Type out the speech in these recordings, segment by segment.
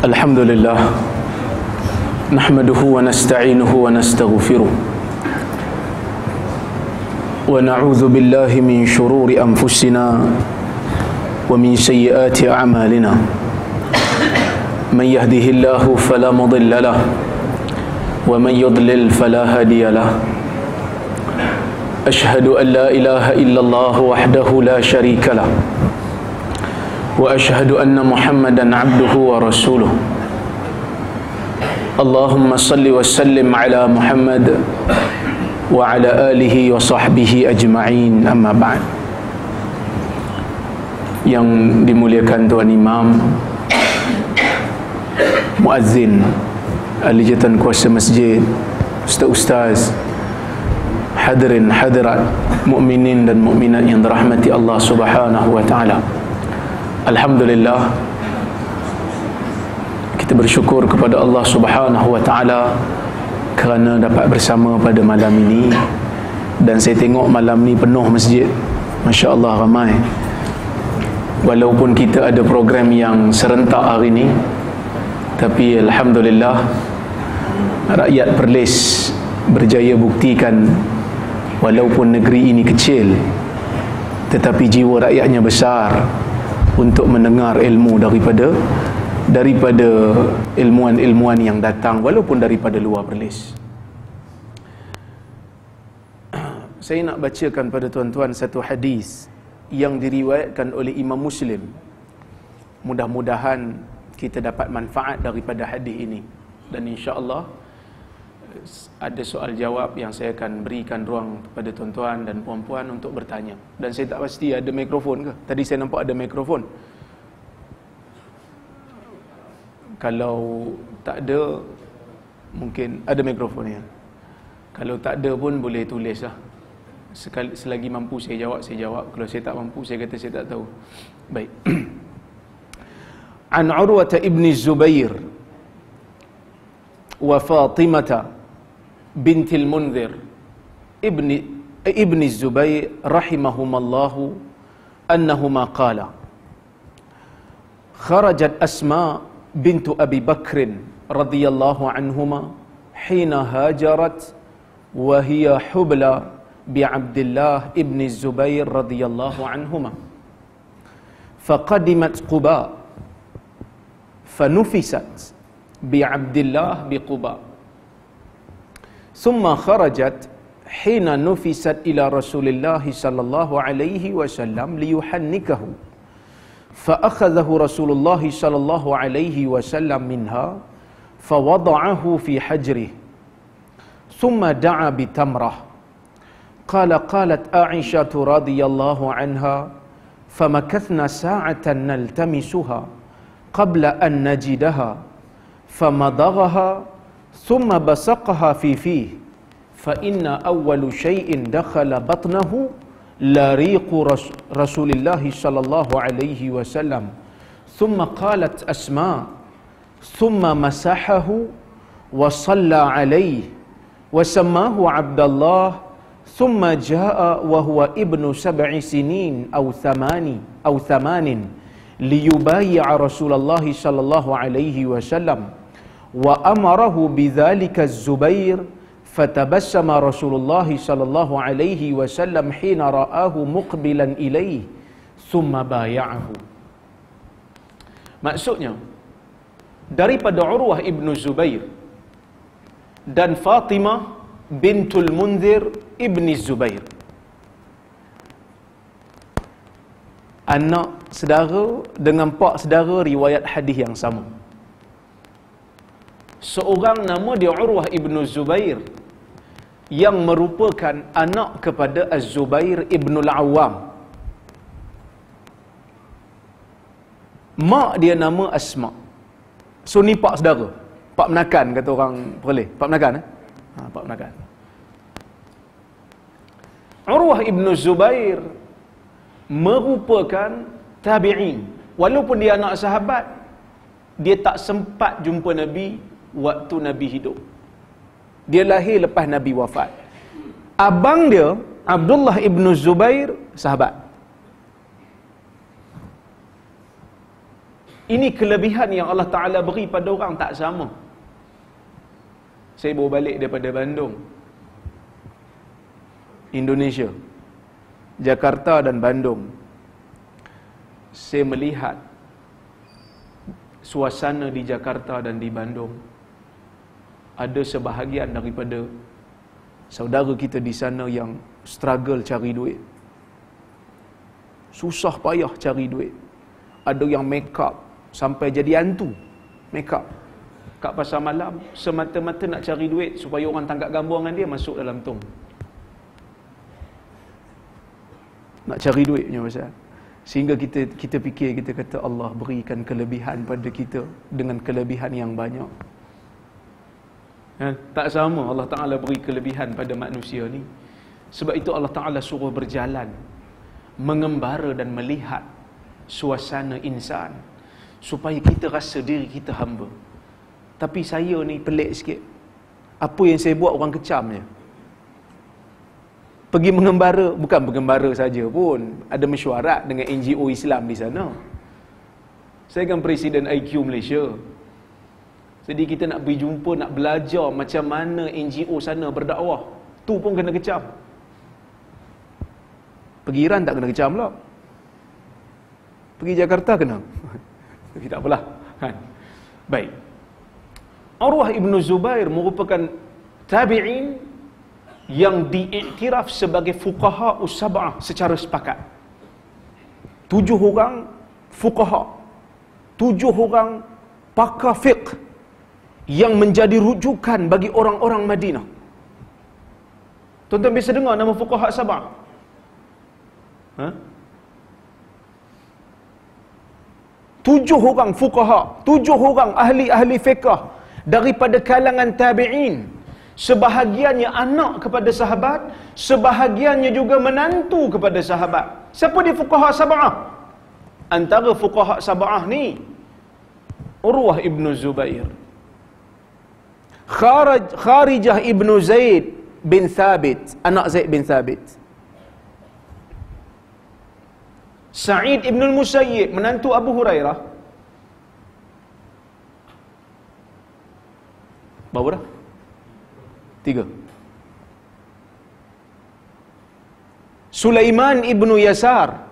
Alhamdulillah, nahmaduhu wa nasta'inuhu wa nastaghfiruh wa na'udzu billahi min shururi anfusina wa min sayyiati a'malina. Man yahdihillahu fala mudilla lahu wa man yudlil fala hadiya lahu. Ashhadu an la ilaha illallah wahdahu la syarika lahu wa ashhadu anna Muhammadan abduhu wa rasuluh. Allahumma salli wa sallim ala Muhammad wa ala alihi wa sahbihi ajma'in, amma ba'd. Yang dimuliakan Tuan Imam, Muazzin, ahli jawatan kuasa masjid, ustaz-ustaz, hadirin hadirat, mukminin dan mukminat yang dirahmati Allah Subhanahu wa taala. Alhamdulillah, kita bersyukur kepada Allah Subhanahu wa taala kerana dapat bersama pada malam ini. Dan saya tengok malam ni penuh masjid, masya-Allah, ramai. Walaupun kita ada program yang serentak hari ni, tapi alhamdulillah rakyat Perlis berjaya buktikan walaupun negeri ini kecil, tetapi jiwa rakyatnya besar untuk mendengar ilmu daripada ilmuwan-ilmuwan yang datang walaupun daripada luar Perlis. Saya nak bacakan pada tuan-tuan satu hadis yang diriwayatkan oleh Imam Muslim. Mudah-mudahan kita dapat manfaat daripada hadis ini, dan insya-Allah ada soal jawab yang saya akan berikan ruang kepada tuan-tuan dan puan-puan untuk bertanya. Dan saya tak pasti ada mikrofon ke? Tadi saya nampak ada mikrofon. Kalau tak ada, mungkin ada mikrofonnya. Kalau tak ada pun boleh tulis lah. Selagi mampu saya jawab. Kalau saya tak mampu, saya kata saya tak tahu. Baik. An Urwah ibn Zubair wa Fatimah بنت المنذر ابن الزبير رحمهما الله أنهما قالا خرجت أسماء بنت أبي بكر رضي الله عنهما حين هاجرت وهي حبلى بعبد الله ابن الزبير رضي الله عنهما فقدمت قباء فنفست بعبد الله بقباء ثم خرجت حين نفست إلى رسول الله صلى الله عليه وسلم ليحنكه فأخذه رسول الله صلى الله عليه وسلم منها فوضعه في حجره ثم دعا بتمرة قالت عائشة رضي الله عنها فمكثنا ساعة نلتمسها قبل أن نجدها فمضغها ثم بصقها في فيه فإن أول شيء دخل بطنه لريق رسول الله صلى الله عليه وسلم ثم قالت أسماء ثم مسحه وصلى عليه وسماه عبد الله ثم جاء وهو ابن 7 سنين أو 8 ليبايع رسول الله صلى الله عليه وسلم وأمره بذلك الزبير فتبسم رسول الله صلى الله عليه وسلم حين رآه مقبلا إليه ثم بايعه. Maksudnya, daripada Urwah ibn Zubair dan Fatimah bintul Munzir ibn Zubair, anak saudara dengan pak saudara riwayat hadis yang sama. Seorang nama dia Urwah ibn Zubair yang merupakan anak kepada Az-Zubair ibn al-Awwam. Mak dia nama Asma. So ni pak saudara. Pak menakan kata orang Perlis. Pak menakan pak menakan. Urwah ibn Zubair merupakan tabi'in. Walaupun dia anak sahabat, dia tak sempat jumpa Nabi waktu Nabi hidup. Dia lahir lepas Nabi wafat. Abang dia, Abdullah ibn Zubair, sahabat. Ini kelebihan yang Allah Ta'ala beri pada orang tak sama. Saya baru balik daripada Bandung, Indonesia, Jakarta dan Bandung. Saya melihat suasana di Jakarta dan di Bandung. Ada sebahagian daripada saudara kita di sana yang struggle cari duit, susah payah cari duit. Ada yang make up sampai jadi hantu make up kat pasar malam, semata-mata nak cari duit supaya orang tangkap gambar dengan dia masuk dalam tong. Nak cari duit punya pasal. Sehingga kita fikir, kita kata Allah berikan kelebihan pada kita dengan kelebihan yang banyak. Tak sama Allah Ta'ala beri kelebihan pada manusia ni. Sebab itu Allah Ta'ala suruh berjalan, mengembara dan melihat suasana insan, supaya kita rasa diri kita hamba. Tapi saya ni pelik sikit. Apa yang saya buat orang kecam je. Pergi mengembara, bukan mengembara saja pun, ada mesyuarat dengan NGO Islam di sana. Saya kan Presiden IQ Malaysia. Jadi kita nak pergi jumpa, nak belajar macam mana NGO sana berdakwah. Tu pun kena kecam. Pergi Iran tak kena kecam pula. Pergi Jakarta kena. Tapi tak apalah. Kan? Baik. Urwah Ibn Zubair merupakan tabi'in yang diiktiraf sebagai fuqaha us-sab'ah secara sepakat. 7 orang fuqaha, 7 orang pakar fiqh yang menjadi rujukan bagi orang-orang Madinah. Tuan-tuan biasa dengar nama fuqaha sab'ah? Ha? 7 orang fuqaha, 7 orang ahli-ahli fiqh daripada kalangan tabi'in. Sebahagiannya anak kepada sahabat, sebahagiannya juga menantu kepada sahabat. Siapa dia fuqaha sab'ah? Antara fuqaha sab'ah ni Urwah Ibn Zubair, Kharijah Ibn Zaid bin Thabit, anak Zaid bin Thabit, Sa'id Ibn Musayyib, menantu Abu Hurairah. Berapa dah? 3. Sulaiman Ibn Yasar,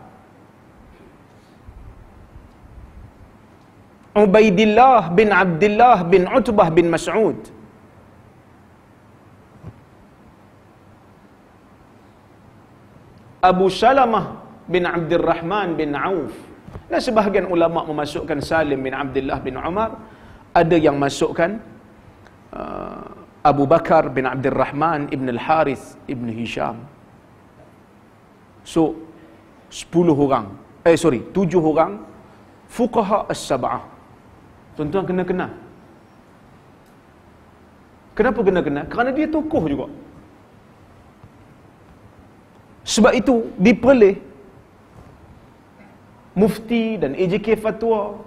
Ubaidillah bin Abdullah bin Utbah bin Mas'ud, Abu Salamah bin Abdul Rahman bin Auf. Dan sebahagian ulama memasukkan Salim bin Abdullah bin Umar. Ada yang masukkan Abu Bakar bin Abdul Rahman ibn al-Harith ibn Hisham. So 7 orang fuqaha as-sab'ah. Tuan-tuan kena kenal. Kenapa kena kenal? Kerana dia tokoh juga. Sebab itu diperoleh mufti dan AJK fatwa,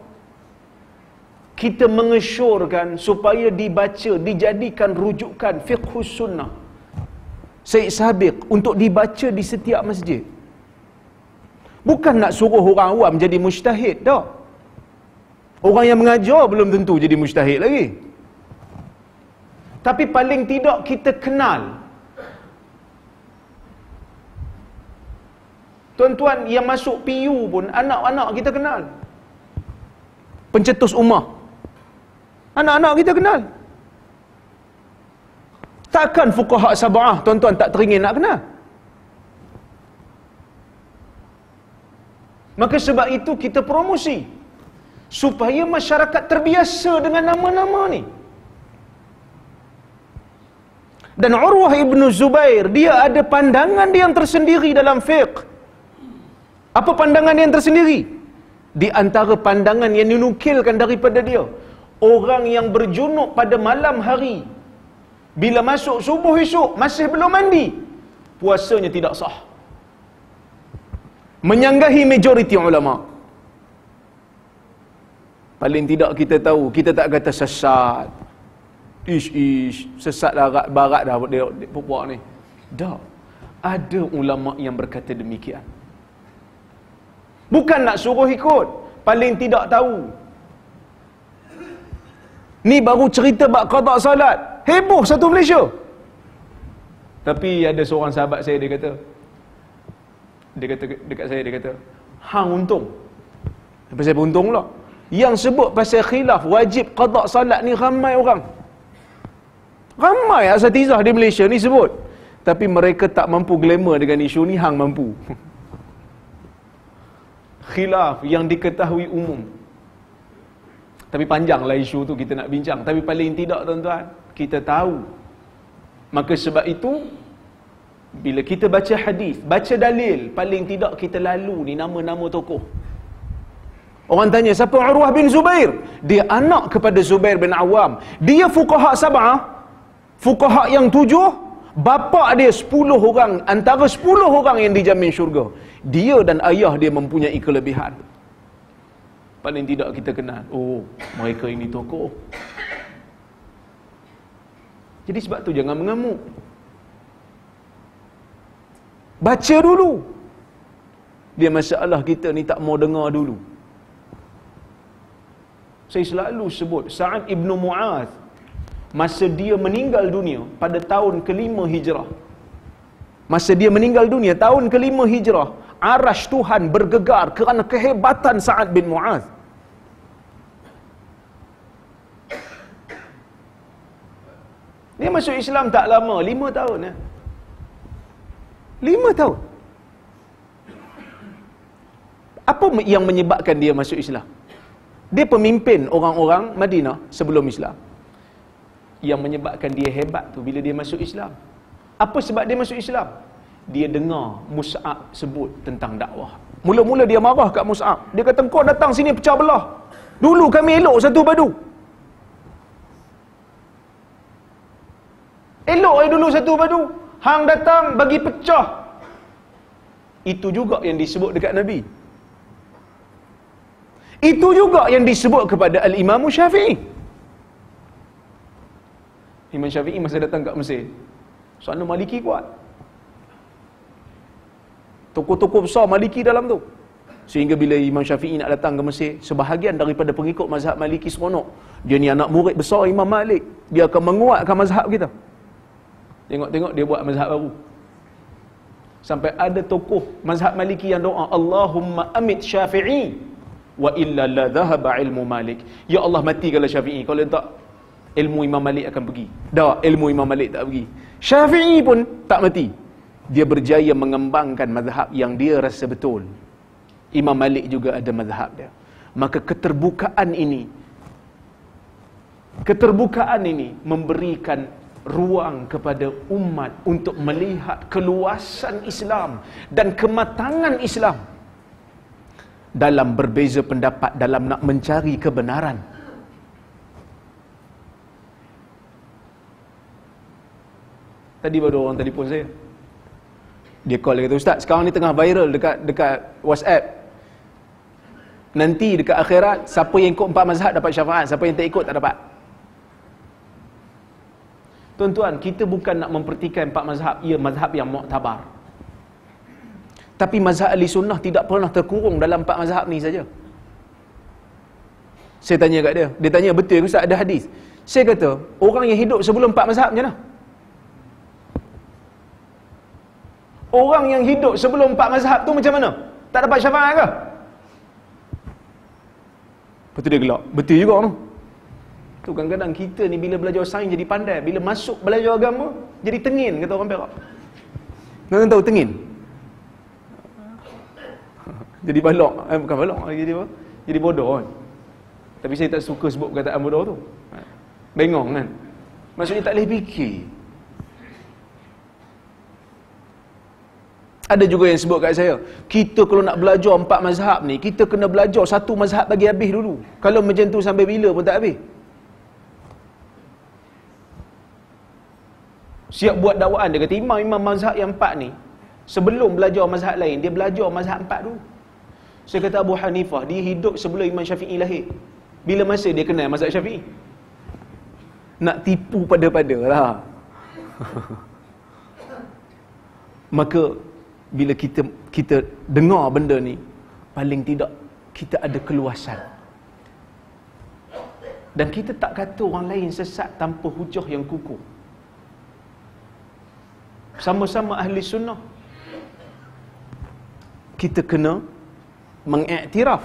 kita mengesyorkan supaya dibaca, dijadikan rujukan fiqhus sunnah Syekh Sabiq untuk dibaca di setiap masjid. Bukan nak suruh orang awam jadi mujtahid dah. Orang yang mengajar belum tentu jadi mujtahid lagi. Tapi paling tidak kita kenal. Tuan-tuan yang masuk PU pun, anak-anak kita kenal. Pencetus ummah, anak-anak kita kenal. Takkan fuqaha sab'ah tuan-tuan tak teringin nak kenal? Maka sebab itu kita promosi supaya masyarakat terbiasa dengan nama-nama ni. Dan Urwah Ibn Zubair, dia ada pandangan dia yang tersendiri dalam fiqh. Apa pandangan dia yang tersendiri? Di antara pandangan yang dinukilkan daripada dia, orang yang berjunub pada malam hari, bila masuk subuh esok masih belum mandi, puasanya tidak sah. Menyanggahi majoriti ulama. Paling tidak kita tahu, kita tak kata sesat. Sesat barat dah dia puak ni. Tak. Ada ulama yang berkata demikian. Bukan nak suruh ikut, paling tidak tahu Ni baru cerita bab qada salat, heboh satu Malaysia. Tapi ada seorang sahabat saya, dia kata dekat saya, dia kata, hang untung. Apa saya beruntung pula? Yang sebut pasal khilaf wajib qada salat ni ramai orang. Ramai asatizah di Malaysia ni sebut. Tapi mereka tak mampu glamour dengan isu ni, hang mampu. Khilaf yang diketahui umum. Tapi panjanglah isu tu kita nak bincang. Tapi paling tidak tuan-tuan, kita tahu. Maka sebab itu, bila kita baca hadis, baca dalil, paling tidak kita lalu ni nama-nama tokoh. Orang tanya, siapa Urwah bin Zubair? Dia anak kepada Zubair bin Awam. Dia fuqaha sab'ah, fuqaha yang 7, bapa dia 10 orang, antara 10 orang yang dijamin syurga. Dia dan ayah dia mempunyai kelebihan. Paling tidak kita kenal, oh, mereka ini tokoh. Jadi sebab tu jangan mengamuk. Baca dulu. Dia masalah kita ni tak mau dengar dulu. Saya selalu sebut Sa'ad ibn Mu'adh, masa dia meninggal dunia pada tahun ke-5 Hijrah. Masa dia meninggal dunia tahun ke-5 Hijrah, arash Tuhan bergegar kerana kehebatan Sa'ad bin Mu'adh. Dia masuk Islam tak lama, 5 tahun. 5 tahun. Apa yang menyebabkan dia masuk Islam? Dia pemimpin orang-orang Madinah sebelum Islam. Yang menyebabkan dia hebat tu bila dia masuk Islam. Apa sebab dia masuk Islam? Dia dengar Mus'ab sebut tentang dakwah. Mula-mula dia marah kat Mus'ab. Dia kata, kau datang sini pecah belah. Dulu kami elok satu padu. Elok dulu satu padu. Hang datang bagi pecah. Itu juga yang disebut dekat Nabi. Itu juga yang disebut kepada Al-Imam Syafi'i. Imam Syafi'i masa datang kat Mesir, sana Maliki kuat. Tokoh-tokoh besar Maliki dalam tu. Sehingga bila Imam Syafi'i nak datang ke Mesir, sebahagian daripada pengikut mazhab Maliki seronok. Dia ni anak murid besar Imam Malik. Dia akan menguatkan mazhab kita. Tengok-tengok dia buat mazhab baru. Sampai ada tokoh mazhab Maliki yang doa, Allahumma amit Syafi'i wa illa la dhahaba ilmu Malik. Ya Allah, matikanlah Syafi'i, kalau tak ilmu Imam Malik akan pergi. Dah, ilmu Imam Malik tak pergi. Syafi'i pun tak mati. Dia berjaya mengembangkan mazhab yang dia rasa betul. Imam Malik juga ada mazhab dia. Maka keterbukaan ini memberikan ruang kepada umat untuk melihat keluasan Islam dan kematangan Islam dalam berbeza pendapat dalam nak mencari kebenaran. Tadi baru orang telefon saya. Dia call, dia kata, Ustaz, sekarang ni tengah viral dekat WhatsApp. Nanti dekat akhirat, siapa yang ikut 4 mazhab dapat syafaat, siapa yang tak ikut tak dapat. Tuan-tuan, kita bukan nak mempertikaikan 4 mazhab, ia mazhab yang muktabar. Tapi mazhab ahli sunnah tidak pernah terkurung dalam 4 mazhab ni saja. Saya tanya kat dia, dia tanya, betul ke Ustaz ada hadis? Saya kata, orang yang hidup sebelum 4 mazhab macam mana? Orang yang hidup sebelum 4 mazhab tu macam mana? Tak dapat syafaat ke? Lepas tu dia gelak, betul juga tu. Tu kadang-kadang kita ni bila belajar sains jadi pandai, bila masuk belajar agama jadi tengin, kata orang Perak. Kau tahu tengin? Jadi balok, bukan balok, jadi apa? Jadi bodoh kan. Tapi saya tak suka sebut perkataan bodoh tu. Bengong kan. Maksudnya tak boleh fikir. Ada juga yang sebut kat saya, kita kalau nak belajar 4 mazhab ni, kita kena belajar satu mazhab bagi habis dulu. Kalau macam tu sampai bila pun tak habis. Siap buat dakwaan, dia kata imam-imam mazhab yang 4 ni, sebelum belajar mazhab lain, dia belajar mazhab 4 dulu. Saya kata Abu Hanifah, dia hidup sebelum Imam Syafi'i lahir. Bila masa dia kenal mazhab Syafi'i? Nak tipu pada-pada lah. Maka bila kita dengar benda ni, paling tidak kita ada keluasan. Dan kita tak kata orang lain sesat tanpa hujah yang kukuh. Sama-sama ahli sunnah, kita kena mengiktiraf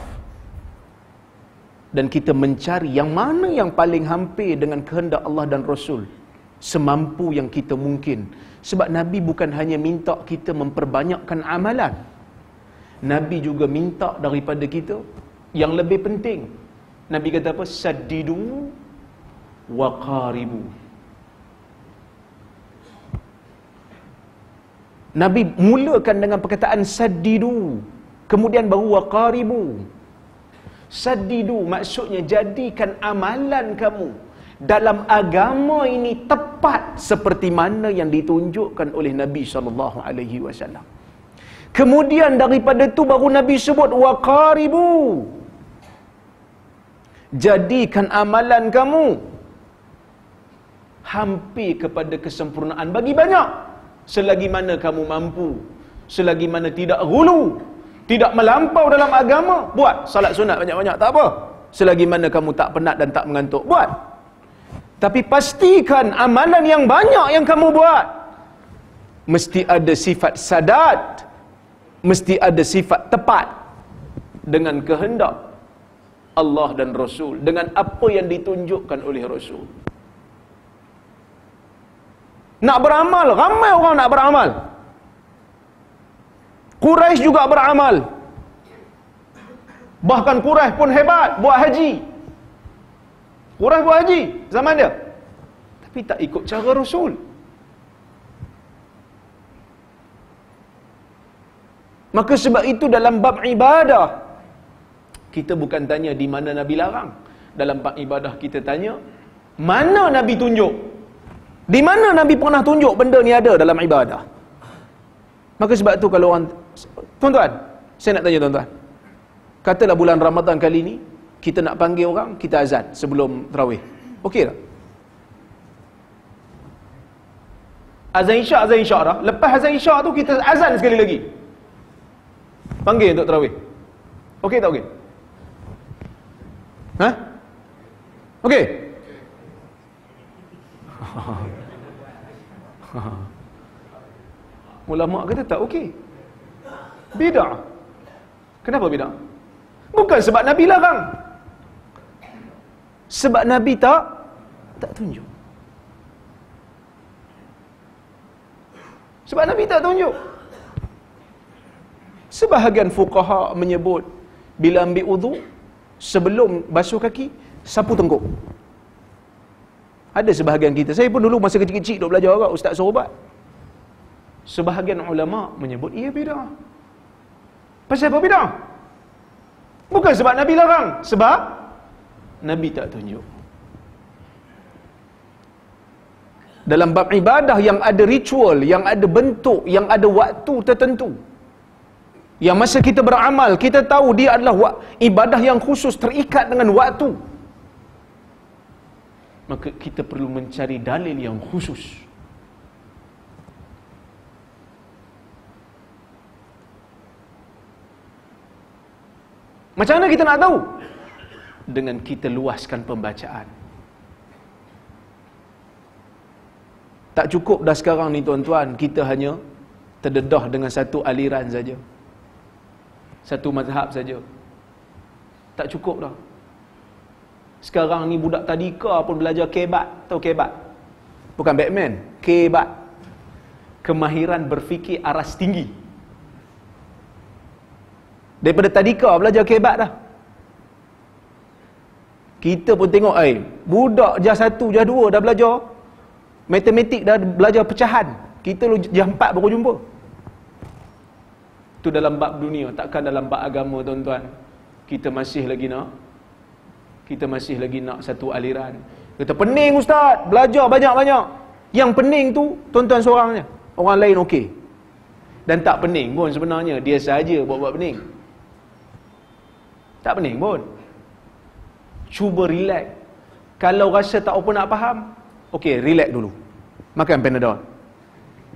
dan kita mencari yang mana yang paling hampir dengan kehendak Allah dan Rasul semampu yang kita mungkin. Sebab Nabi bukan hanya minta kita memperbanyakkan amalan, Nabi juga minta daripada kita yang lebih penting. Nabi kata apa? Saddidu wa qaribu. Nabi mulakan dengan perkataan saddidu, kemudian baru wa qaribu. Saddidu maksudnya jadikan amalan kamu dalam agama ini tepat seperti mana yang ditunjukkan oleh Nabi SAW. Kemudian daripada itu baru Nabi sebut wa qaribu. Jadikan amalan kamu hampir kepada kesempurnaan. Bagi banyak, selagi mana kamu mampu, selagi mana tidak ghulu, tidak melampau dalam agama, buat salat sunat banyak-banyak, tak apa. Selagi mana kamu tak penat dan tak mengantuk, buat. Tapi pastikan amalan yang banyak yang kamu buat mesti ada sifat sadat, mesti ada sifat tepat dengan kehendak Allah dan Rasul, dengan apa yang ditunjukkan oleh Rasul. Nak beramal, ramai orang nak beramal. Quraisy juga beramal. Bahkan Quraisy pun hebat buat haji. Quraisy buat haji zaman dia, tapi tak ikut cara Rasul. Maka sebab itu dalam bab ibadah, kita bukan tanya di mana Nabi larang. Dalam bab ibadah kita tanya, mana Nabi tunjuk? Di mana Nabi pernah tunjuk benda ni ada dalam ibadah? Maka sebab tu kalau orang, tuan-tuan, saya nak tanya tuan-tuan, katalah bulan Ramadan kali ni kita nak panggil orang, kita azan sebelum tarawih, okey tak? Azan isyak dah. Lepas azan isyak tu kita azan sekali lagi, panggil untuk tarawih, okey tak okey? Ha? Okey? Ulama kata tak okey. Bidah. Kenapa bidah? Bukan sebab Nabi larang. Sebab Nabi tak tunjuk. Sebab Nabi tak tunjuk. Sebahagian fuqaha menyebut bila ambil wudu, sebelum basuh kaki, sapu tengkuk. Ada sebahagian kita, saya pun dulu masa kecil-kecil duk belajar agak, ustaz suruh buat. Sebahagian ulama menyebut ia bidah. Pasal apa bidah? Bukan sebab Nabi larang, sebab Nabi tak tunjuk. Dalam bab ibadah yang ada ritual, yang ada bentuk, yang ada waktu tertentu, yang masa kita beramal, kita tahu dia adalah ibadah yang khusus, terikat dengan waktu, maka kita perlu mencari dalil yang khusus. Macam mana kita nak tahu? Dengan kita luaskan pembacaan. Tak cukup dah sekarang ni tuan-tuan, kita hanya terdedah dengan satu aliran saja, satu mazhab saja. Tak cukup dah. Sekarang ni budak tadika pun belajar kebat. Tahu kebat? Bukan Batman, kebat. Kemahiran berfikir aras tinggi. Daripada tadika belajar kebat dah. Kita pun tengok, budak jah 1, jah 2 dah belajar matematik, dah belajar pecahan. Kita lu jah 4 baru jumpa. Itu dalam bab dunia. Takkan dalam bab agama tuan-tuan, kita masih lagi nak satu aliran. Kata pening ustaz, belajar banyak-banyak. Yang pening tu tuan-tuan seorangnya, orang lain okey. Dan tak pening pun sebenarnya, dia sahaja buat-buat pening. Tak pening pun. Cuba relax. Kalau rasa tak apa nak faham, okey, relax dulu. Makan Panadol.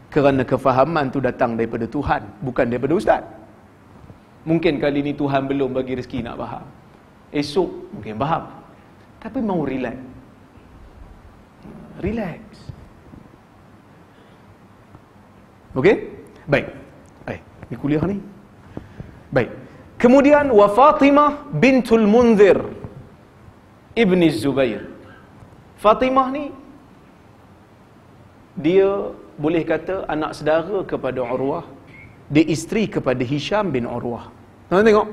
Kerana kefahaman tu datang daripada Tuhan, bukan daripada ustaz. Mungkin kali ni Tuhan belum bagi rezeki nak faham. Esok mungkin faham. tapi mau relax. Relax. Okey? Baik. Ni kuliah ni. Baik. Kemudian wa Fatimah bintul Munzir ibni Zubair. Fatimah ni dia boleh kata anak saudara kepada Urwah. Dia isteri kepada Hisham bin Urwah. Tuan tengok.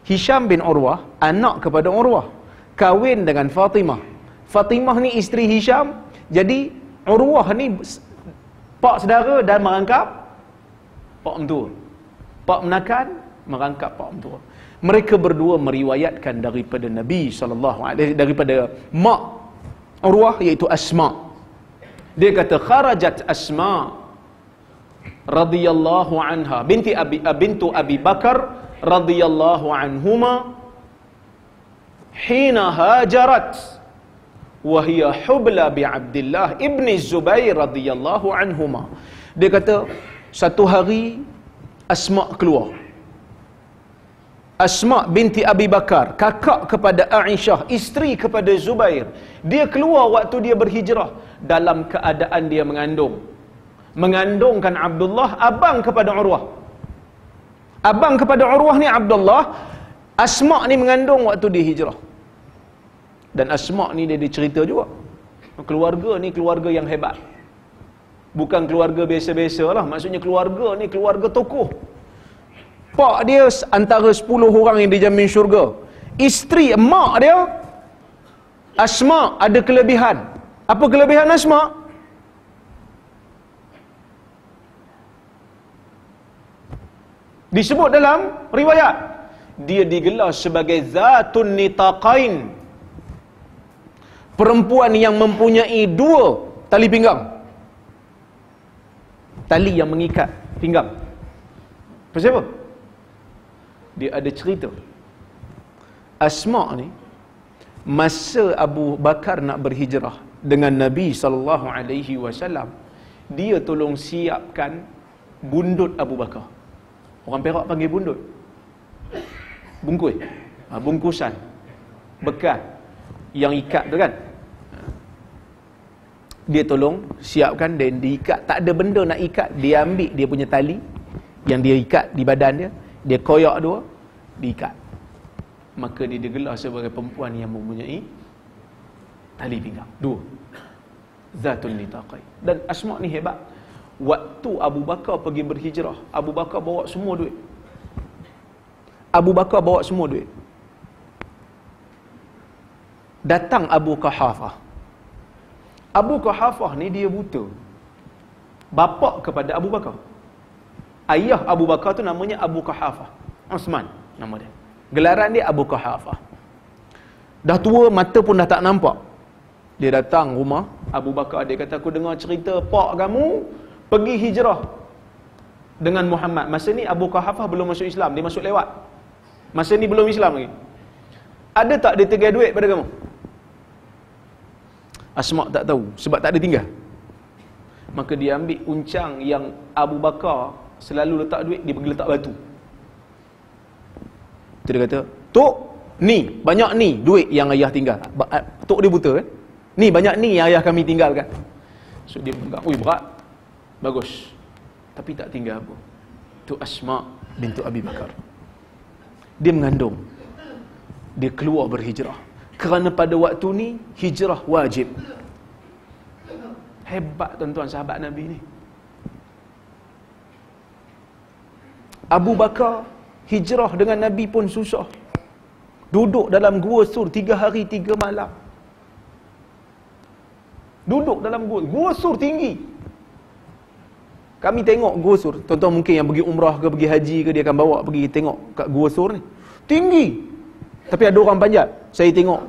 Hisham bin Urwah anak kepada Urwah, kahwin dengan Fatimah. Fatimah ni isteri Hisham. Jadi Urwah ni pak saudara dan merangkap pak mentua. Pak menakan merangkap pak mentua. Mereka berdua meriwayatkan daripada Nabi SAW, daripada mak Urwah iaitu Asma. Dia kata kharajat Asma radhiyallahu anha bintu Abi Bakar radhiyallahu anhuma hina hajarat wa hiya hubla bi Abdullah ibni Zubair radhiyallahu anhuma. Dia kata satu hari Asma keluar. Asma binti Abi Bakar, kakak kepada Aisyah, isteri kepada Zubair. Dia keluar waktu dia berhijrah dalam keadaan dia mengandungkan Abdullah, abang kepada Urwah. Abang kepada Urwah ni Abdullah, Asma ni mengandung waktu dia hijrah. Dan Asma ni dia cerita juga, keluarga ni keluarga yang hebat. Bukan keluarga biasa-biasa lah. Maksudnya keluarga ni keluarga tokoh. Pak dia antara 10 orang yang dijamin syurga. Isteri mak dia Asma ada kelebihan. Apa kelebihan Asma? Disebut dalam riwayat, dia digelar sebagai Zatun Nitaqain, perempuan yang mempunyai 2 tali pinggang. Tali yang mengikat pinggang. Pasal apa? Dia ada cerita. Asma ni masa Abu Bakar nak berhijrah dengan Nabi SAW, dia tolong siapkan bundut Abu Bakar. Orang Perak panggil bundut. Bungkus. Bungkusan. Bekas yang ikat tu kan. Dia tolong siapkan dan diikat. Tak ada benda nak ikat. Dia ambil dia punya tali yang dia ikat di badan dia. Dia koyak 2, diikat. Maka dia digelar sebagai perempuan yang mempunyai tali pinggang 2. Zatul Nitaqain. Dan Asma ni hebat. Waktu Abu Bakar pergi berhijrah, Abu Bakar bawa semua duit. Abu Bakar bawa semua duit. Datang Abu Quhafah. Abu Quhafah ni dia buta. Bapa kepada Abu Bakar. Ayah Abu Bakar tu namanya Abu Quhafah. Osman nama dia. Gelaran dia Abu Quhafah. Dah tua, mata pun dah tak nampak. Dia datang rumah Abu Bakar. Dia kata, aku dengar cerita pak kamu pergi hijrah dengan Muhammad. Masa ni Abu Quhafah belum masuk Islam. Dia masuk lewat. Masa ni belum Islam lagi. Ada tak dia tinggal duit pada kamu? Asma tak tahu. Sebab tak ada tinggal. Maka dia ambil uncang yang Abu Bakar selalu letak duit, dia pergi letak batu. Tu dia kata, Tok, ni, banyak ni duit yang ayah tinggal. Tok dia buta kan? Ni, banyak ni yang ayah kami tinggalkan. So dia pegang, ui berat. Bagus. Tapi tak tinggal apa. Tu Asma bintu Abi Bakar. Dia mengandung. Dia keluar berhijrah. Kerana pada waktu ni, hijrah wajib. Hebat tuan-tuan sahabat Nabi ni. Abu Bakar hijrah dengan Nabi pun susah. Duduk dalam gua Sur 3 hari 3 malam. Duduk dalam gua Sur tinggi. Kami tengok gua Sur. Tuan-tuan mungkin yang pergi umrah ke pergi haji ke, dia akan bawa pergi tengok kat gua Sur ni. Tinggi. Tapi ada orang panjat. Saya tengok.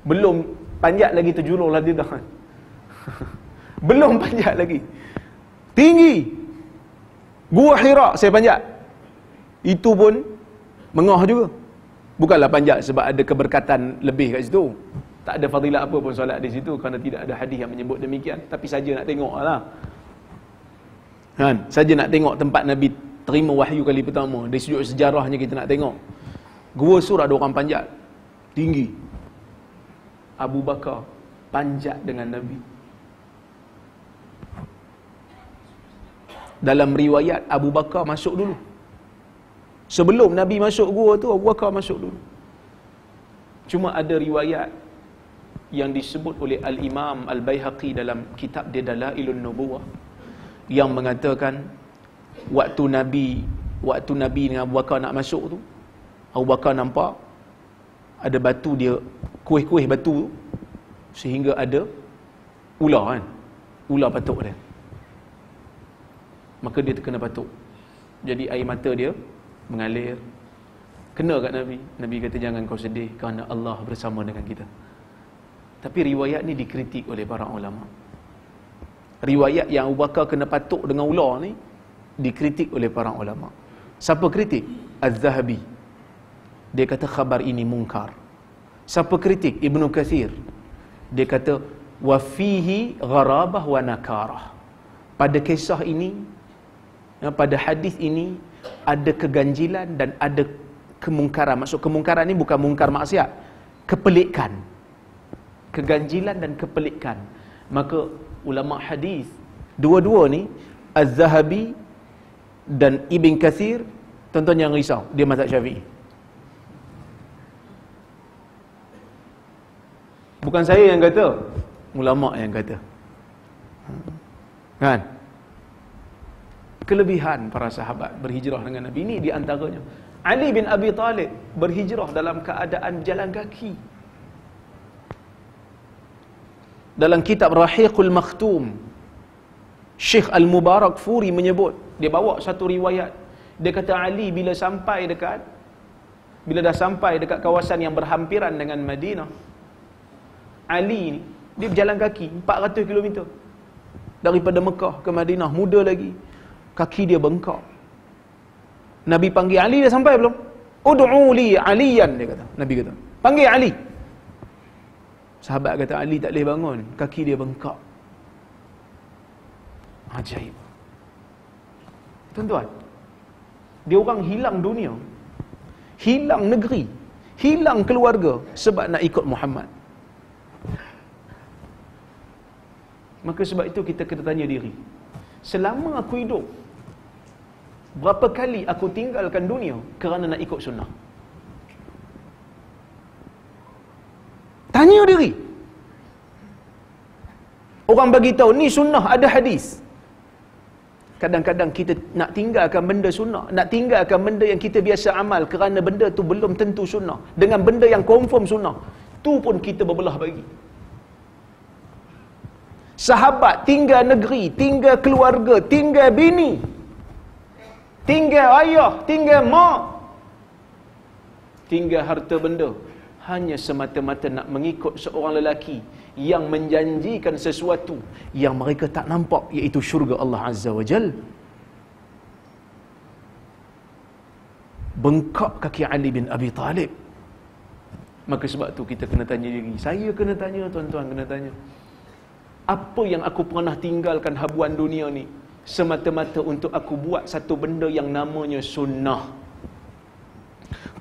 Belum panjat lagi terjulur lah dia dah. Belum panjat lagi. Tinggi. Gua Hira saya panjat. Itu pun mengah juga. Bukanlah panjat sebab ada keberkatan lebih kat situ. Tak ada fadilat apa pun solat di situ kerana tidak ada hadis yang menyebut demikian. Tapi saja nak tengok lah. Kan? Saja nak tengok tempat Nabi terima wahyu kali pertama. Dari sudut sejarahnya kita nak tengok. Gua Sur ada orang panjat. Tinggi. Abu Bakar panjat dengan Nabi. Dalam riwayat, Abu Bakar masuk dulu. Sebelum Nabi masuk gua tu, Abu Bakar masuk dulu. Cuma ada riwayat yang disebut oleh Al-Imam Al-Baihaqi dalam kitab dia Dalailun Nubuwah, yang mengatakan waktu Nabi dengan Abu Bakar nak masuk tu, Abu Bakar nampak ada batu dia, kuih-kuih batu tu, sehingga ada ular kan, ular patuk dia. Maka dia terkena patuk, jadi air mata dia mengalir, kena kat Nabi. Nabi kata, jangan kau sedih, kerana Allah bersama dengan kita. Tapi riwayat ni dikritik oleh para ulama. Riwayat yang Abu Bakar kena patuk dengan ular ni dikritik oleh para ulama. Siapa kritik? Az-Zahabi. Dia kata khabar ini mungkar. Siapa kritik? Ibnu Kathir. Dia kata wa fihi gharabah wa nakarah. Pada kisah ini, pada hadis ini ada keganjilan dan ada kemungkaran. Maksud kemungkaran ni bukan mungkar maksiat, kepelikan. Keganjilan dan kepelikan. Maka ulama hadis dua-dua ni, Az-Zahabi dan Ibn Kathir, tuan-tuan jangan risau, dia mazhab Syafi'i. Bukan saya yang kata, ulama yang kata. Kan? Kelebihan para sahabat berhijrah dengan Nabi ini di antaranya Ali bin Abi Talib berhijrah dalam keadaan jalan kaki. Dalam kitab Rahiqul Makhtum, Syekh Al-Mubarak Furi menyebut, dia bawa satu riwayat. Dia kata Ali bila dah sampai dekat kawasan yang berhampiran dengan Madinah, Ali ni dia berjalan kaki 400 km daripada Mekah ke Madinah, muda lagi, kaki dia bengkak. Nabi panggil, Ali dah sampai belum? Ud'u li Aliyan, dia kata. Nabi kata, panggil Ali. Sahabat kata, Ali tak boleh bangun, kaki dia bengkak. Ajaib. Tuan-tuan, dia orang hilang dunia, hilang negeri, hilang keluarga sebab nak ikut Muhammad. Maka sebab itu kita kena tanya diri, selama aku hidup, berapa kali aku tinggalkan dunia kerana nak ikut sunnah? Tanya diri. Orang bagi tahu ni sunnah, ada hadis. Kadang-kadang kita nak tinggalkan benda sunnah, nak tinggalkan benda yang kita biasa amal kerana benda tu belum tentu sunnah, dengan benda yang confirm sunnah, tu pun kita berbelah bagi. Sahabat tinggal negeri, tinggal keluarga, tinggal bini, tinggal ayah, tinggal mak, tinggal harta benda, hanya semata-mata nak mengikut seorang lelaki yang menjanjikan sesuatu yang mereka tak nampak, iaitu syurga Allah Azza wa Jal. Bengkak kaki Ali bin Abi Talib. Maka sebab tu kita kena tanya diri, saya kena tanya, tuan-tuan kena tanya, apa yang aku pernah tinggalkan habuan dunia ni semata-mata untuk aku buat satu benda yang namanya sunnah.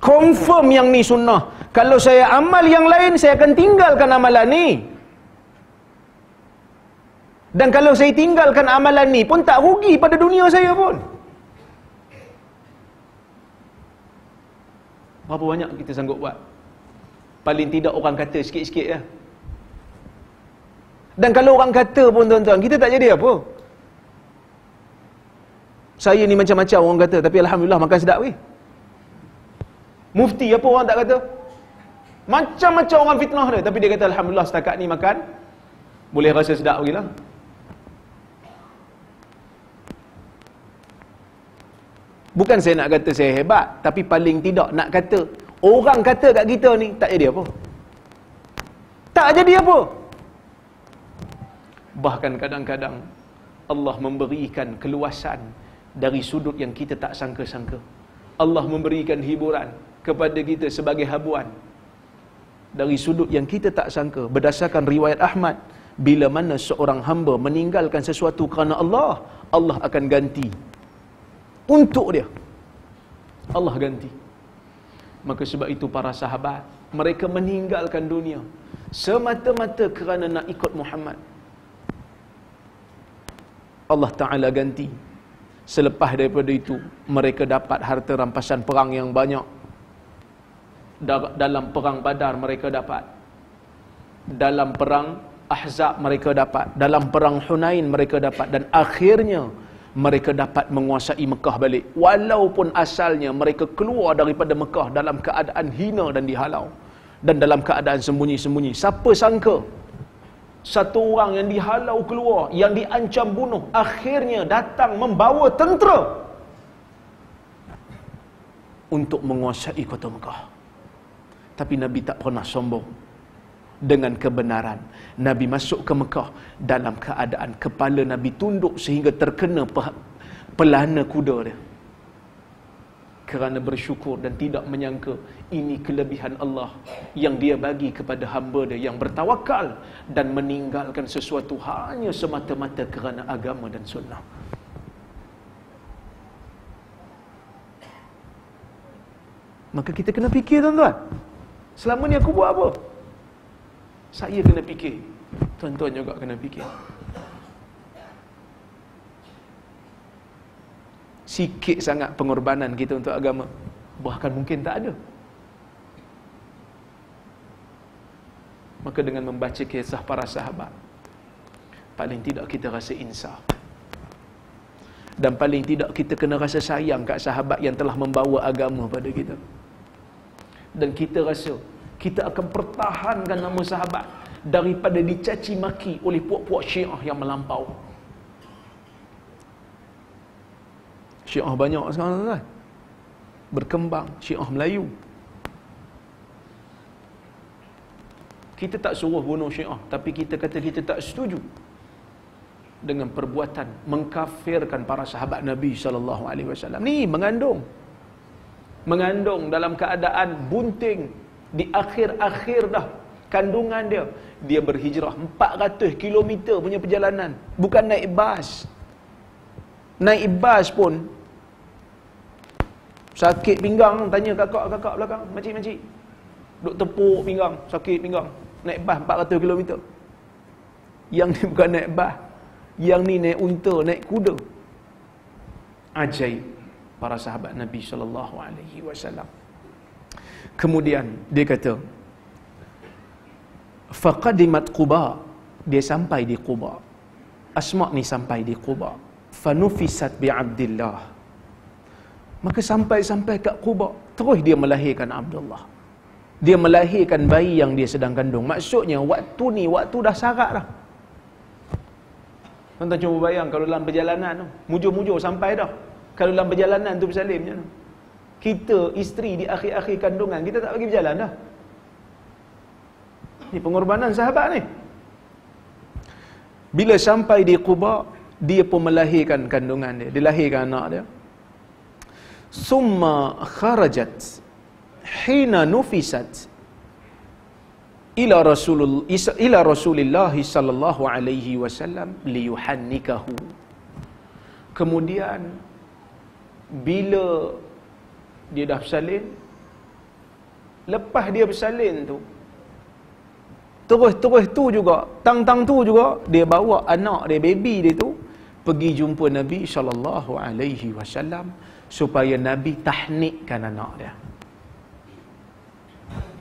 Confirm yang ni sunnah. Kalau saya amal yang lain, saya akan tinggalkan amalan ni. Dan kalau saya tinggalkan amalan ni pun tak rugi pada dunia saya pun. Berapa banyak kita sanggup buat? Paling tidak orang kata sikit-sikit ya. Dan kalau orang kata pun tuan-tuan, kita tak jadi apa. Saya ni macam-macam orang kata, tapi Alhamdulillah makan sedap weh. Mufti apa orang tak kata? Macam-macam orang fitnah dia, tapi dia kata Alhamdulillah setakat ni makan boleh rasa sedap lagi lah. Bukan saya nak kata saya hebat, tapi paling tidak nak kata orang kata kat kita ni tak jadi apa. Tak jadi apa. Bahkan kadang-kadang Allah memberikan keluasan dari sudut yang kita tak sangka-sangka. Allah memberikan hiburan kepada kita sebagai habuan dari sudut yang kita tak sangka. Berdasarkan riwayat Ahmad, bila mana seorang hamba meninggalkan sesuatu kerana Allah, Allah akan ganti untuk dia. Allah ganti. Maka sebab itu para sahabat, mereka meninggalkan dunia semata-mata kerana nak ikut Muhammad, Allah Ta'ala ganti. Selepas daripada itu, mereka dapat harta rampasan perang yang banyak. Dalam perang Badar mereka dapat, dalam perang Ahzab mereka dapat, dalam perang Hunain mereka dapat, dan akhirnya mereka dapat menguasai Mekah balik. Walaupun asalnya mereka keluar daripada Mekah dalam keadaan hina dan dihalau, dan dalam keadaan sembunyi-sembunyi. Siapa sangka satu orang yang dihalau keluar, yang diancam bunuh, akhirnya datang membawa tentera untuk menguasai kota Mekah. Tapi Nabi tak pernah sombong dengan kebenaran. Nabi masuk ke Mekah dalam keadaan kepala Nabi tunduk sehingga terkena pelana kuda dia, kerana bersyukur dan tidak menyangka ini kelebihan Allah yang Dia bagi kepada hamba Dia yang bertawakal dan meninggalkan sesuatu hanya semata-mata kerana agama dan sunnah. Maka kita kena fikir, tuan-tuan, selama ni aku buat apa? Saya kena fikir, tuan-tuan juga kena fikir. Sikit sangat pengorbanan kita untuk agama, bahkan mungkin tak ada. Maka dengan membaca kisah para sahabat, paling tidak kita rasa insaf, dan paling tidak kita kena rasa sayang kat sahabat yang telah membawa agama pada kita. Dan kita rasa kita akan pertahankan nama sahabat daripada dicaci maki oleh puak-puak Syiah yang melampau. Syiah banyak sekarang, kan? Berkembang, Syiah Melayu. Kita tak suruh bunuh Syiah, tapi kita kata kita tak setuju dengan perbuatan mengkafirkan para sahabat Nabi SAW. Ni mengandung dalam keadaan bunting, di akhir-akhir dah kandungan dia. Dia berhijrah 400 km punya perjalanan, bukan naik bas. Naik bas pun sakit pinggang, tanya kakak belakang, makcik, duk tepuk pinggang, sakit pinggang. Naik bas 400 km. Yang ni bukan naik bas, yang ni naik unta, naik kuda. Ajaib para sahabat Nabi SAW. Kemudian dia kata, faqadimat Quba, dia sampai di Quba. Asma ni sampai di Quba. Fanufisat bi Abdillah. Maka sampai kat Quba, terus dia melahirkan Abdullah. Dia melahirkan bayi yang dia sedang kandung. Maksudnya waktu ni, waktu dah sarat dah. Tuan-tuan cuba bayang kalau dalam perjalanan tu, mujur-mujur sampai dah. Kalau dalam perjalanan tu bersalin macam mana? Kita, isteri di akhir-akhir kandungan, kita tak bagi berjalan dah. Ni pengorbanan sahabat ni. Bila sampai di Quba, dia pun melahirkan kandungan dia. Dia lahirkan anak dia. Summa kharajat hina nufisat ila Rasulillah sallallahu alaihi wasallam liyuhannikahu. Kemudian bila dia dah bersalin, lepas dia bersalin tu, terus tu juga, tang tu juga, dia bawa anak dia, baby dia tu, pergi jumpa Nabi sallallahu alaihi wasallam supaya Nabi tahnikkan anak dia.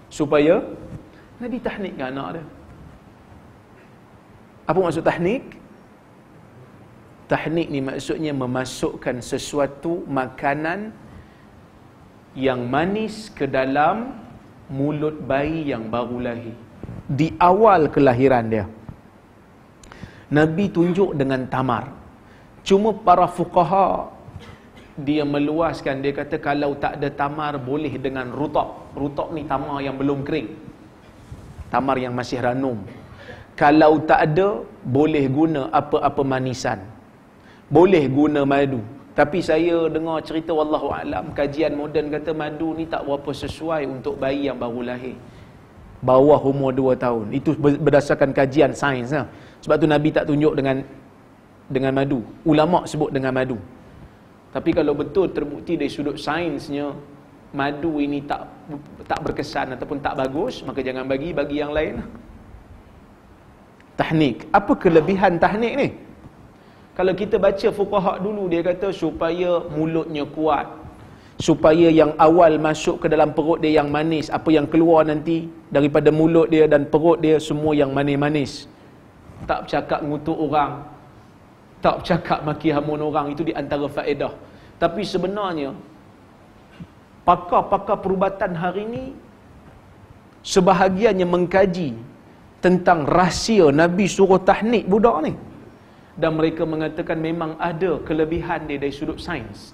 Supaya Nabi tahnikkan anak dia. Apa maksud tahnik? Tahnik ni maksudnya memasukkan sesuatu makanan yang manis ke dalam mulut bayi yang baru lahir, di awal kelahiran dia. Nabi tunjuk dengan tamar. Cuma para fuqaha dia meluaskan, dia kata kalau tak ada tamar boleh dengan rutab. Rutab ni tamar yang belum kering, tamar yang masih ranum. Kalau tak ada, boleh guna apa-apa manisan, boleh guna madu. Tapi saya dengar cerita, wallahu alam, kajian moden kata madu ni tak berapa sesuai untuk bayi yang baru lahir, bawah umur 2 tahun. Itu berdasarkan kajian sains lah. Sebab tu Nabi tak tunjuk dengan madu. Ulama sebut dengan madu. Tapi kalau betul terbukti dari sudut sainsnya madu ini tak berkesan ataupun tak bagus, maka jangan bagi yang lain. tahnik. Apa kelebihan tahnik ni? Kalau kita baca fuqaha dulu, dia kata supaya mulutnya kuat, supaya yang awal masuk ke dalam perut dia yang manis, apa yang keluar nanti daripada mulut dia dan perut dia semua yang manis-manis. Tak bercakap ngutuk orang, tak bercakap maki hamun orang. Itu di antara faedah. Tapi sebenarnya pakar-pakar perubatan hari ini sebahagiannya mengkaji tentang rahsia Nabi suruh tahnik budak ni, dan mereka mengatakan memang ada kelebihan dia dari sudut sains.